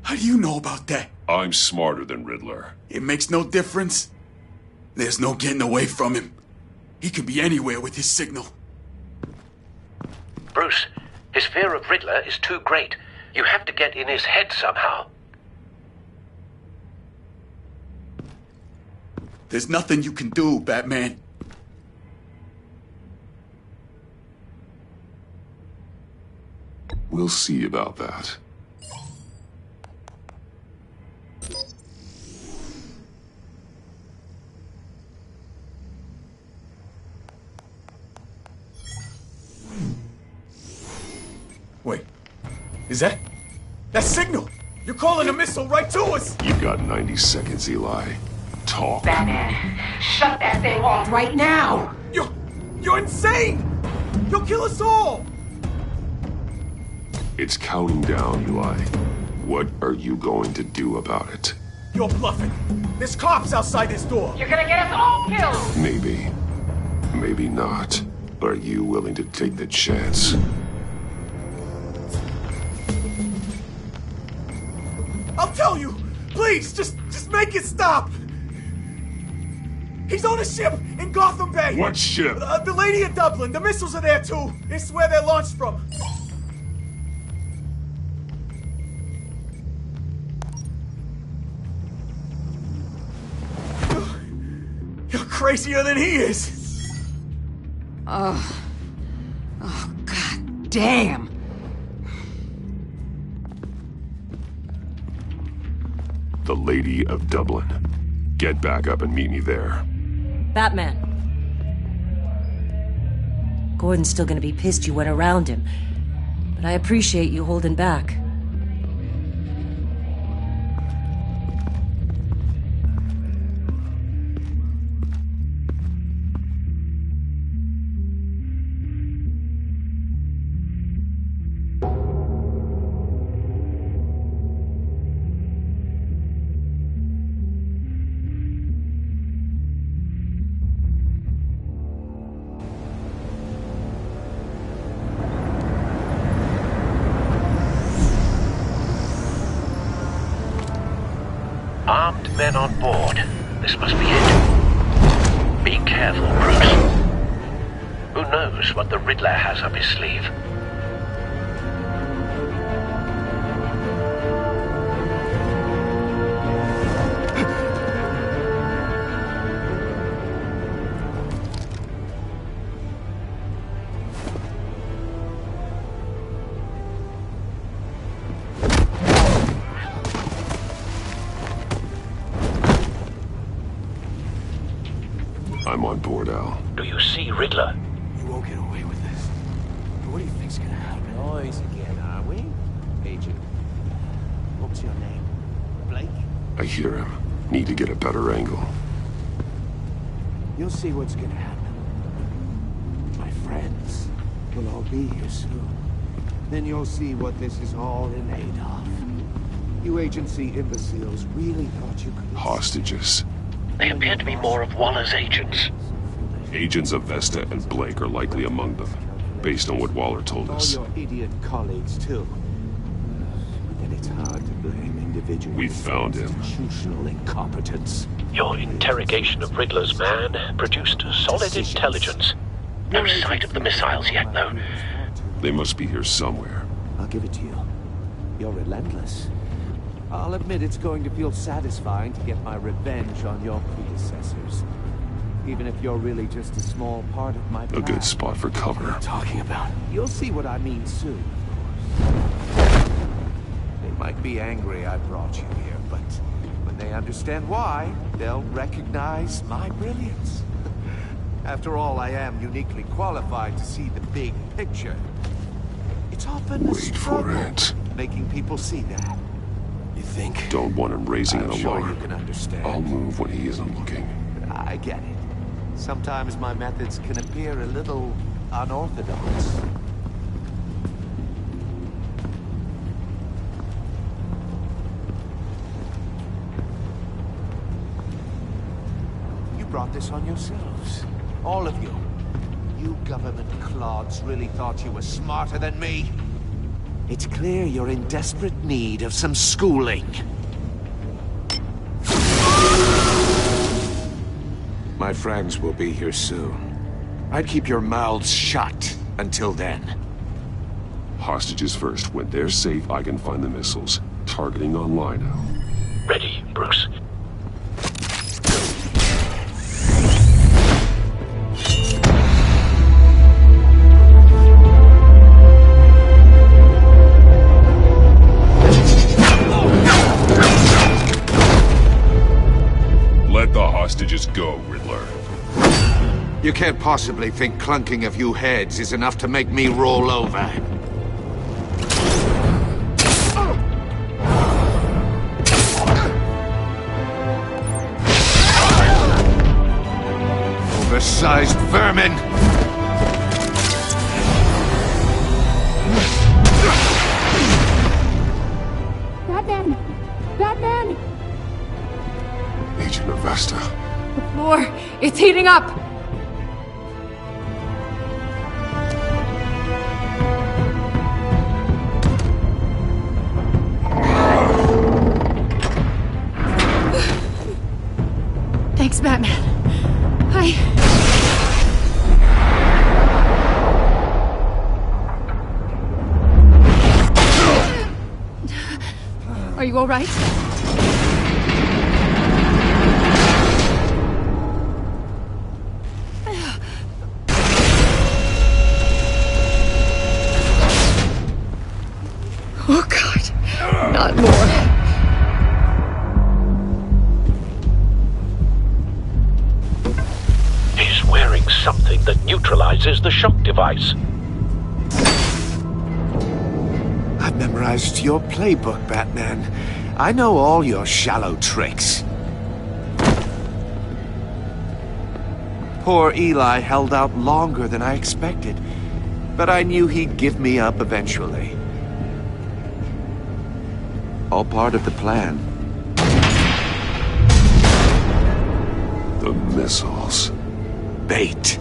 How do you know about that? I'm smarter than Riddler. It makes no difference. There's no getting away from him. He can be anywhere with his signal. Bruce, his fear of Riddler is too great. You have to get in his head somehow. There's nothing you can do, Batman. We'll see about that. Wait, is that signal? You're calling a missile right to us! You've got 90 seconds, Eli. Talk. Batman, shut that thing off right now! You're insane! You'll kill us all! It's counting down, Eli. What are you going to do about it? You're bluffing. There's cops outside this door. You're gonna get us all killed! Maybe. Maybe not. Are you willing to take the chance? I'll tell you! Please, just make it stop! He's on a ship in Gotham Bay! What ship? The Lady of Dublin. The missiles are there, too. It's where they're launched from. You're crazier than he is! Oh, God damn! The Lady of Dublin. Get back up and meet me there. Batman. Gordon's still gonna be pissed you went around him, but I appreciate you holding back. men on board. This must be it. Be careful, Bruce. Who knows what the Riddler has up his sleeve? I'm on board, Al. Do you see Riddler? You won't get away with this. What do you think's gonna happen? Noise again, are we? Agent. What's your name? Blake? I hear him. Need to get a better angle. You'll see what's gonna happen. My friends will all be here soon. Then you'll see what this is all in aid of. You agency imbeciles really thought you could... Hostages. They appear to be more of Waller's agents. Agents of Vesta and Blake are likely among them, based on what Waller told us. All your idiot colleagues, too. And it's hard to blame individuals. We found him. Institutional incompetence. Your interrogation of Riddler's man produced solid intelligence. No sight of the missiles yet, though. They must be here somewhere. I'll give it to you. You're relentless. I'll admit it's going to feel satisfying to get my revenge on your predecessors. Even if you're really just a small part of my plan. A good spot for cover. What are you talking about? You'll see what I mean soon, of course. They might be angry I brought you here, but when they understand why, they'll recognize my brilliance. After all, I am uniquely qualified to see the big picture. It's often a struggle making people see that. You think? Don't want him raising an I'm sure alarm. you can understand. I'll move when he isn't looking. I get it. Sometimes my methods can appear a little unorthodox. You brought this on yourselves. All of you. You government clods really thought you were smarter than me. It's clear you're in desperate need of some schooling. My friends will be here soon. I'd keep your mouths shut until then. Hostages first. When they're safe, I can find the missiles. Targeting online now. Ready, Bruce. Let the hostages go, Riddler. You can't possibly think clunking a few heads is enough to make me roll over. Oversized vermin! Batman! Batman! Agent of Vesta. The floor, it's heating up! Thanks, Batman. Are you all right? Oh, God. Not more. He's wearing something that neutralizes the shock device. I've memorized your playbook, Batman. I know all your shallow tricks. Poor Eli held out longer than I expected, but I knew he'd give me up eventually. All part of the plan. The missiles. Bait.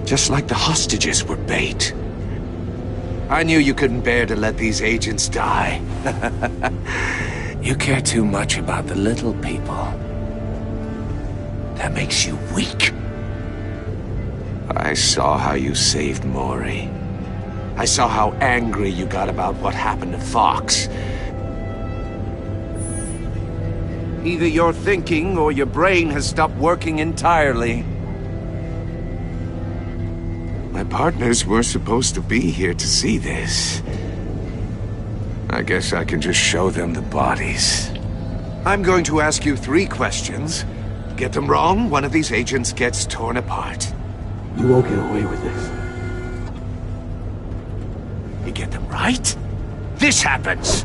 Just like the hostages were bait. I knew you couldn't bear to let these agents die. You care too much about the little people. That makes you weak. I saw how you saved Maury. I saw how angry you got about what happened to Fox. Either your thinking or your brain has stopped working entirely. My partners were supposed to be here to see this. I guess I can just show them the bodies. I'm going to ask you 3 questions. Get them wrong, one of these agents gets torn apart. You won't get away with this. You get them right, this happens!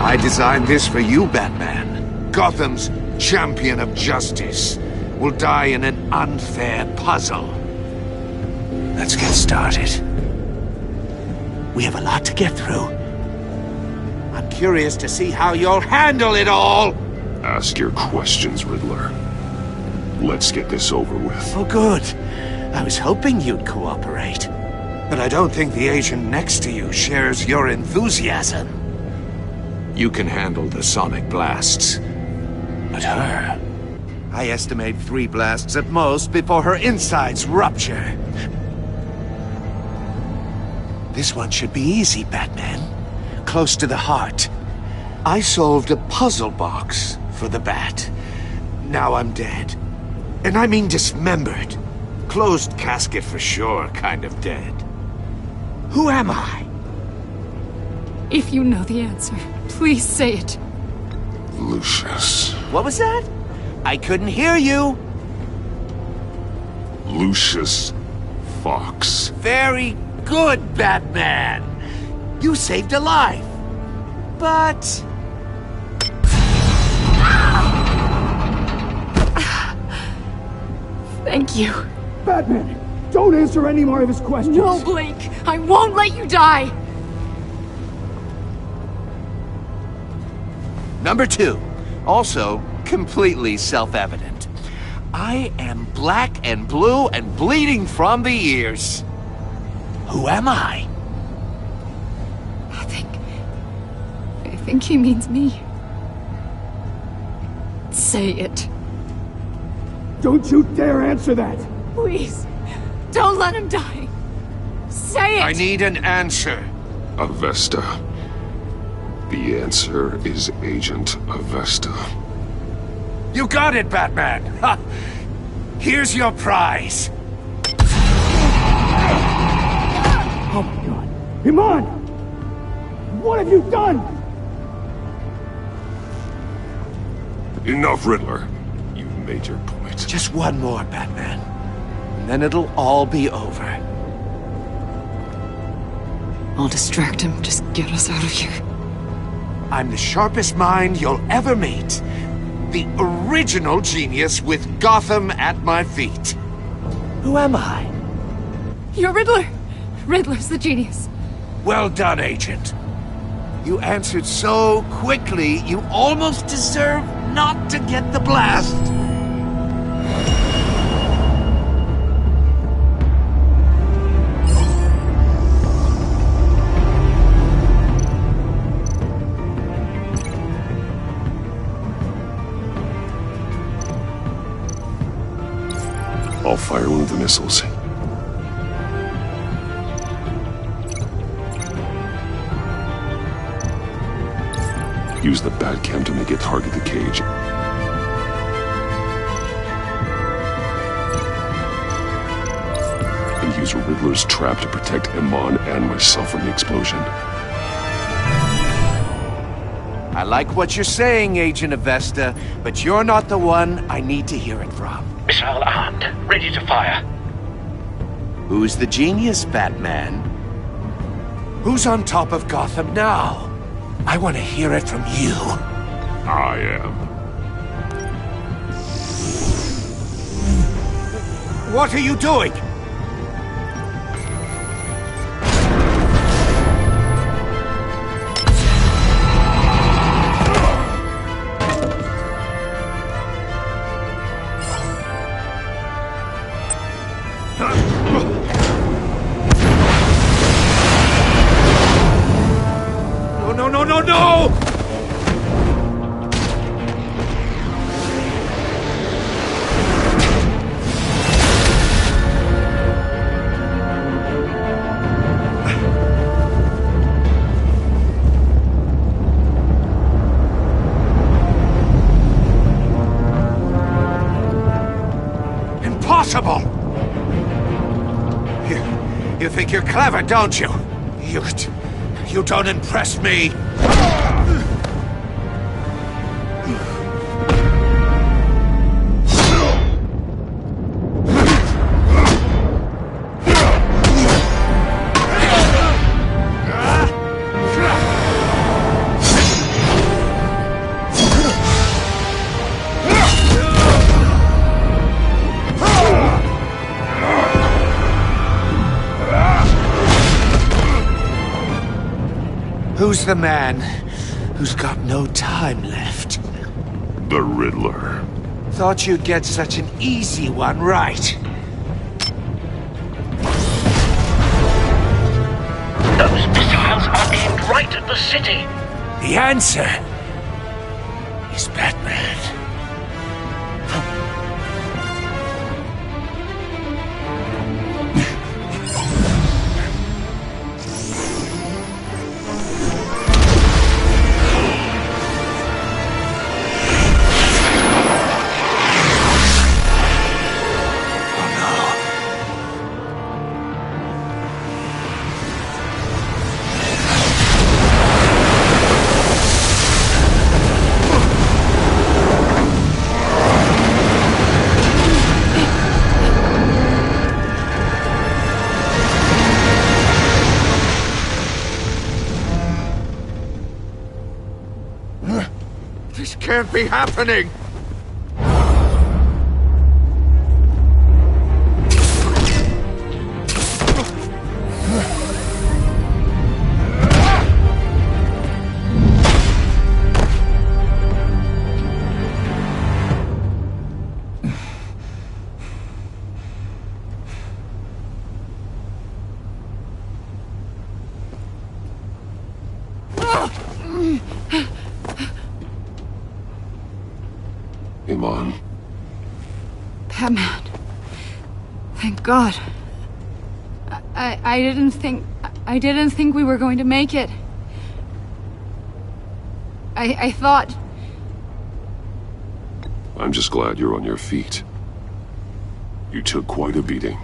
I designed this for you, Batman. Gotham's champion of justice will die in an unfair puzzle. Let's get started. We have a lot to get through. I'm curious to see how you'll handle it all! Ask your questions, Riddler. Let's get this over with. Oh, good. I was hoping you'd cooperate. But I don't think the agent next to you shares your enthusiasm. You can handle the sonic blasts. But her... I estimate 3 blasts at most before her insides rupture. This one should be easy, Batman. Close to the heart. I solved a puzzle box for the Bat. Now I'm dead. And I mean dismembered. Closed casket for sure, kind of dead. Who am I? If you know the answer, please say it. Lucius. What was that? I couldn't hear you. Lucius Fox. Very good, Batman. You saved a life. But... Thank you. Batman, don't answer any more of his questions. No, Blake. I won't let you die. Number 2. Also, completely self-evident. I am black and blue and bleeding from the ears. Who am I? I think he means me. Say it. Don't you dare answer that! Please, don't let him die. Say it! I need an answer. Avesta. The answer is Agent Avesta. You got it, Batman! Ha! Here's your prize. Oh my god. Iman! What have you done? Enough, Riddler. You've made your point. Just one more, Batman. And then it'll all be over. I'll distract him. Just get us out of here. I'm the sharpest mind you'll ever meet. The original genius with Gotham at my feet. Who am I? You're Riddler. Riddler's the genius. Well done, Agent. You answered so quickly, you almost deserve not to get the blast. I'll fire one of the missiles. Use the Batcam to make it target the cage. And use Riddler's trap to protect Iman and myself from the explosion. I like what you're saying, Agent Avesta, but you're not the one I need to hear it from. Missile armed, ready to fire. Who's the genius, Batman? Who's on top of Gotham now? I want to hear it from you. I am. What are you doing? No! impossible! You think you're clever, don't you? You don't impress me! Who's the man who's got no time left? The Riddler. Thought you'd get such an easy one right. Those missiles are aimed right at the city. The answer is BatMan. This can't be happening! Iman. BatMan. Thank God. I didn't think we were going to make it. I thought... I'm just glad you're on your feet. You took quite a beating.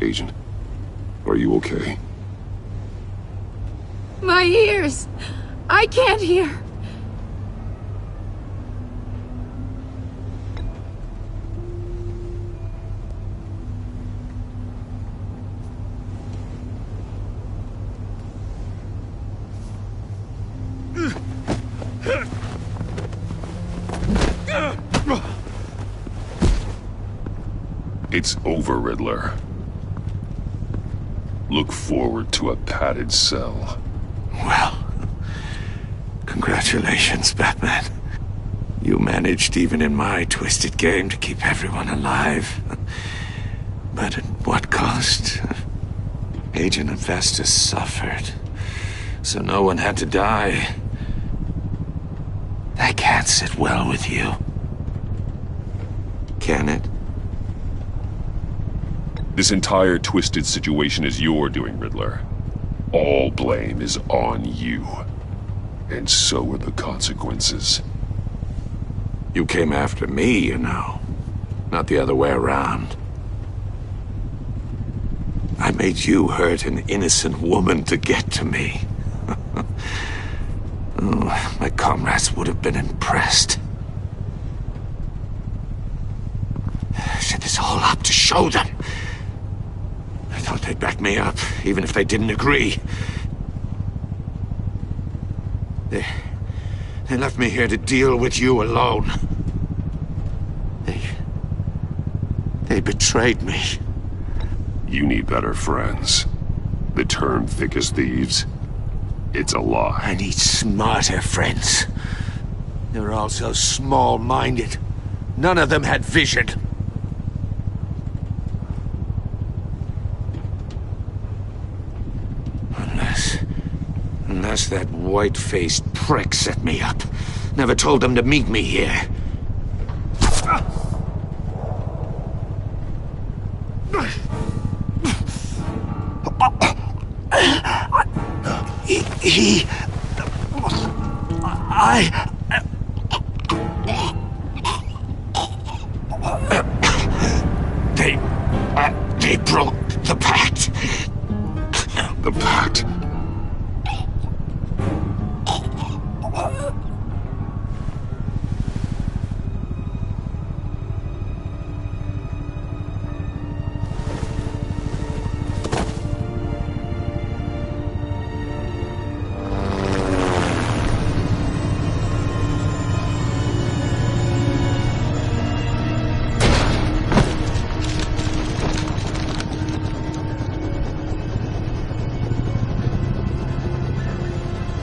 Agent, are you okay? My ears! I can't hear! It's over, Riddler. Look forward to a padded cell. Well, congratulations, BatMan. You managed, even in my twisted game, to keep everyone alive. But at what cost? Agent Infestus suffered, so no one had to die. That can't sit well with you. Can it? This entire twisted situation is your doing, Riddler. All blame is on you. And so are the consequences. You came after me, you know. Not the other way around. I made you hurt an innocent woman to get to me. Oh, my comrades would have been impressed. I set this all up to show them. I thought they'd back me up, even if they didn't agree. They left me here to deal with you alone. They betrayed me. You need better friends. The term thick as thieves, it's a lie. I need smarter friends. They were all so small-minded. None of them had vision. Unless that white-faced prick set me up. Never told them to meet me here. They broke the pact. The pact?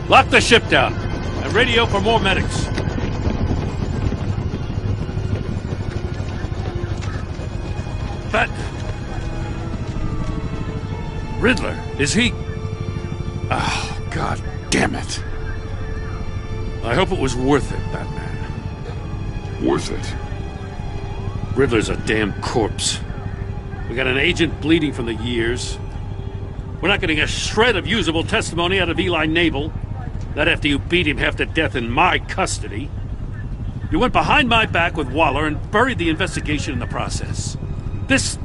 Lock the ship down, and radio for more medics. But... Riddler, is he... Oh, God damn it. I hope it was worth it, Batman. Worth it? Riddler's a damn corpse. We got an agent bleeding from the years. We're not getting a shred of usable testimony out of Eli Nabel. Not after you beat him half to death in my custody. You went behind my back with Waller and buried the investigation in the process. This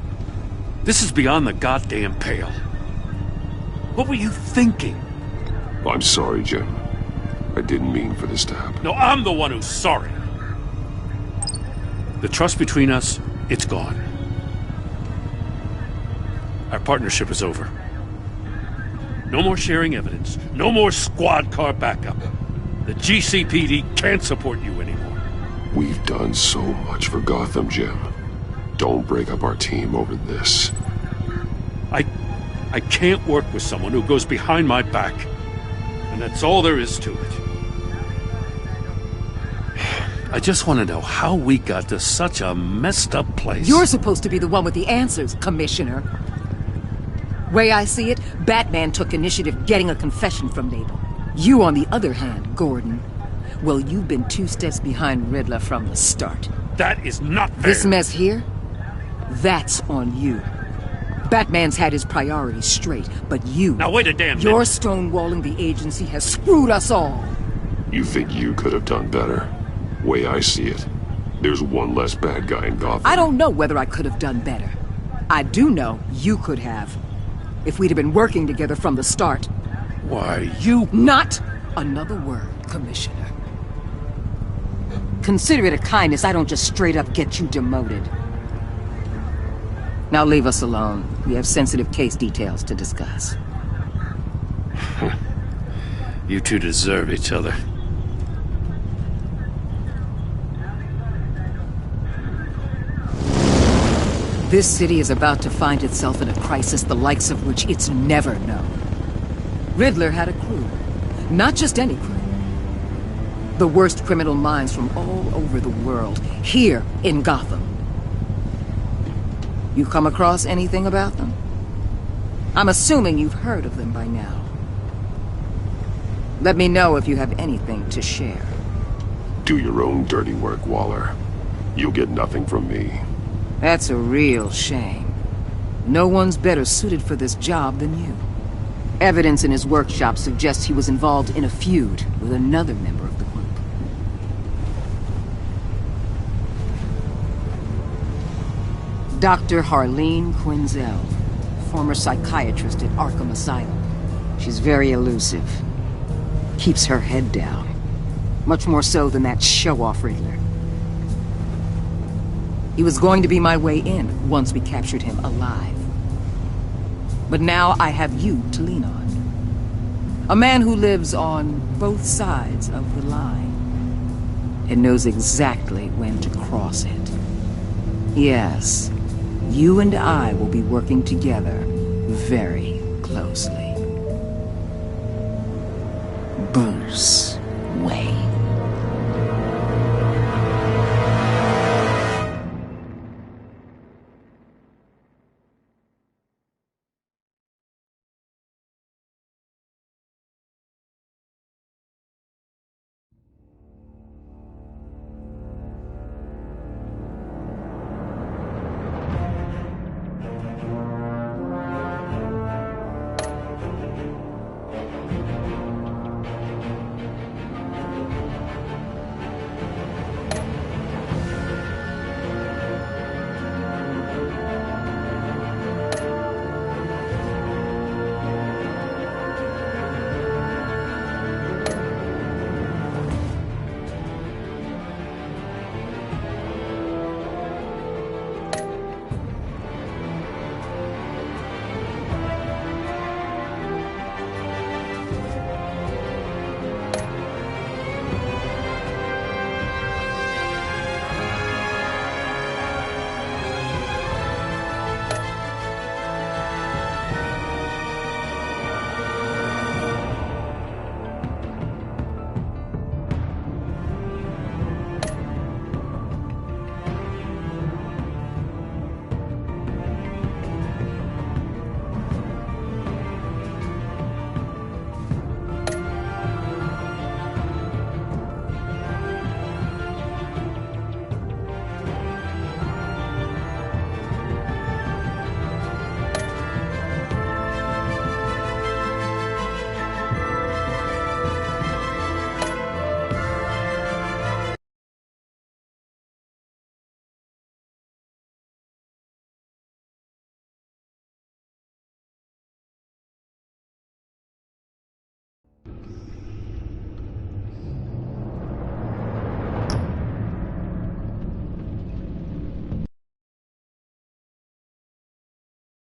is beyond the goddamn pale. What were you thinking? I'm sorry, Jim. I didn't mean for this to happen. No, I'm the one who's sorry. The trust between us, it's gone. Our partnership is over. No more sharing evidence. No more squad car backup. The GCPD can't support you anymore. We've done so much for Gotham, Jim. Don't break up our team over this. I can't work with someone who goes behind my back. And that's all there is to it. I just want to know how we got to such a messed up place. You're supposed to be the one with the answers, Commissioner. Way I see it, BatMan took initiative getting a confession from Nabel. You, on the other hand, Gordon, well, you've been 2 steps behind Riddler from the start. That is not fair. This mess here, that's on you. BatMan's had his priorities straight, but you... Now wait a damn minute. Your stonewalling the agency has screwed us all. You think you could have done better? Way I see it, there's one less bad guy in Gotham. I don't know whether I could have done better. I do know you could have. If we'd have been working together from the start. Why, you... Not another word, Commissioner. Consider it a kindness I don't just straight up get you demoted. Now leave us alone. We have sensitive case details to discuss. You two deserve each other. This city is about to find itself in a crisis the likes of which it's never known. Riddler had a crew. Not just any crew. The worst criminal minds from all over the world, here in Gotham. You come across anything about them? I'm assuming you've heard of them by now. Let me know if you have anything to share. Do your own dirty work, Waller. You'll get nothing from me. That's a real shame. No one's better suited for this job than you. Evidence in his workshop suggests he was involved in a feud with another member of the group. Dr. Harleen Quinzel, former psychiatrist at Arkham Asylum. She's very elusive. Keeps her head down. Much more so than that show-off Riddler. He was going to be my way in once we captured him alive. But now I have you to lean on. A man who lives on both sides of the line and knows exactly when to cross it. Yes, you and I will be working together very closely. Bruce Wayne.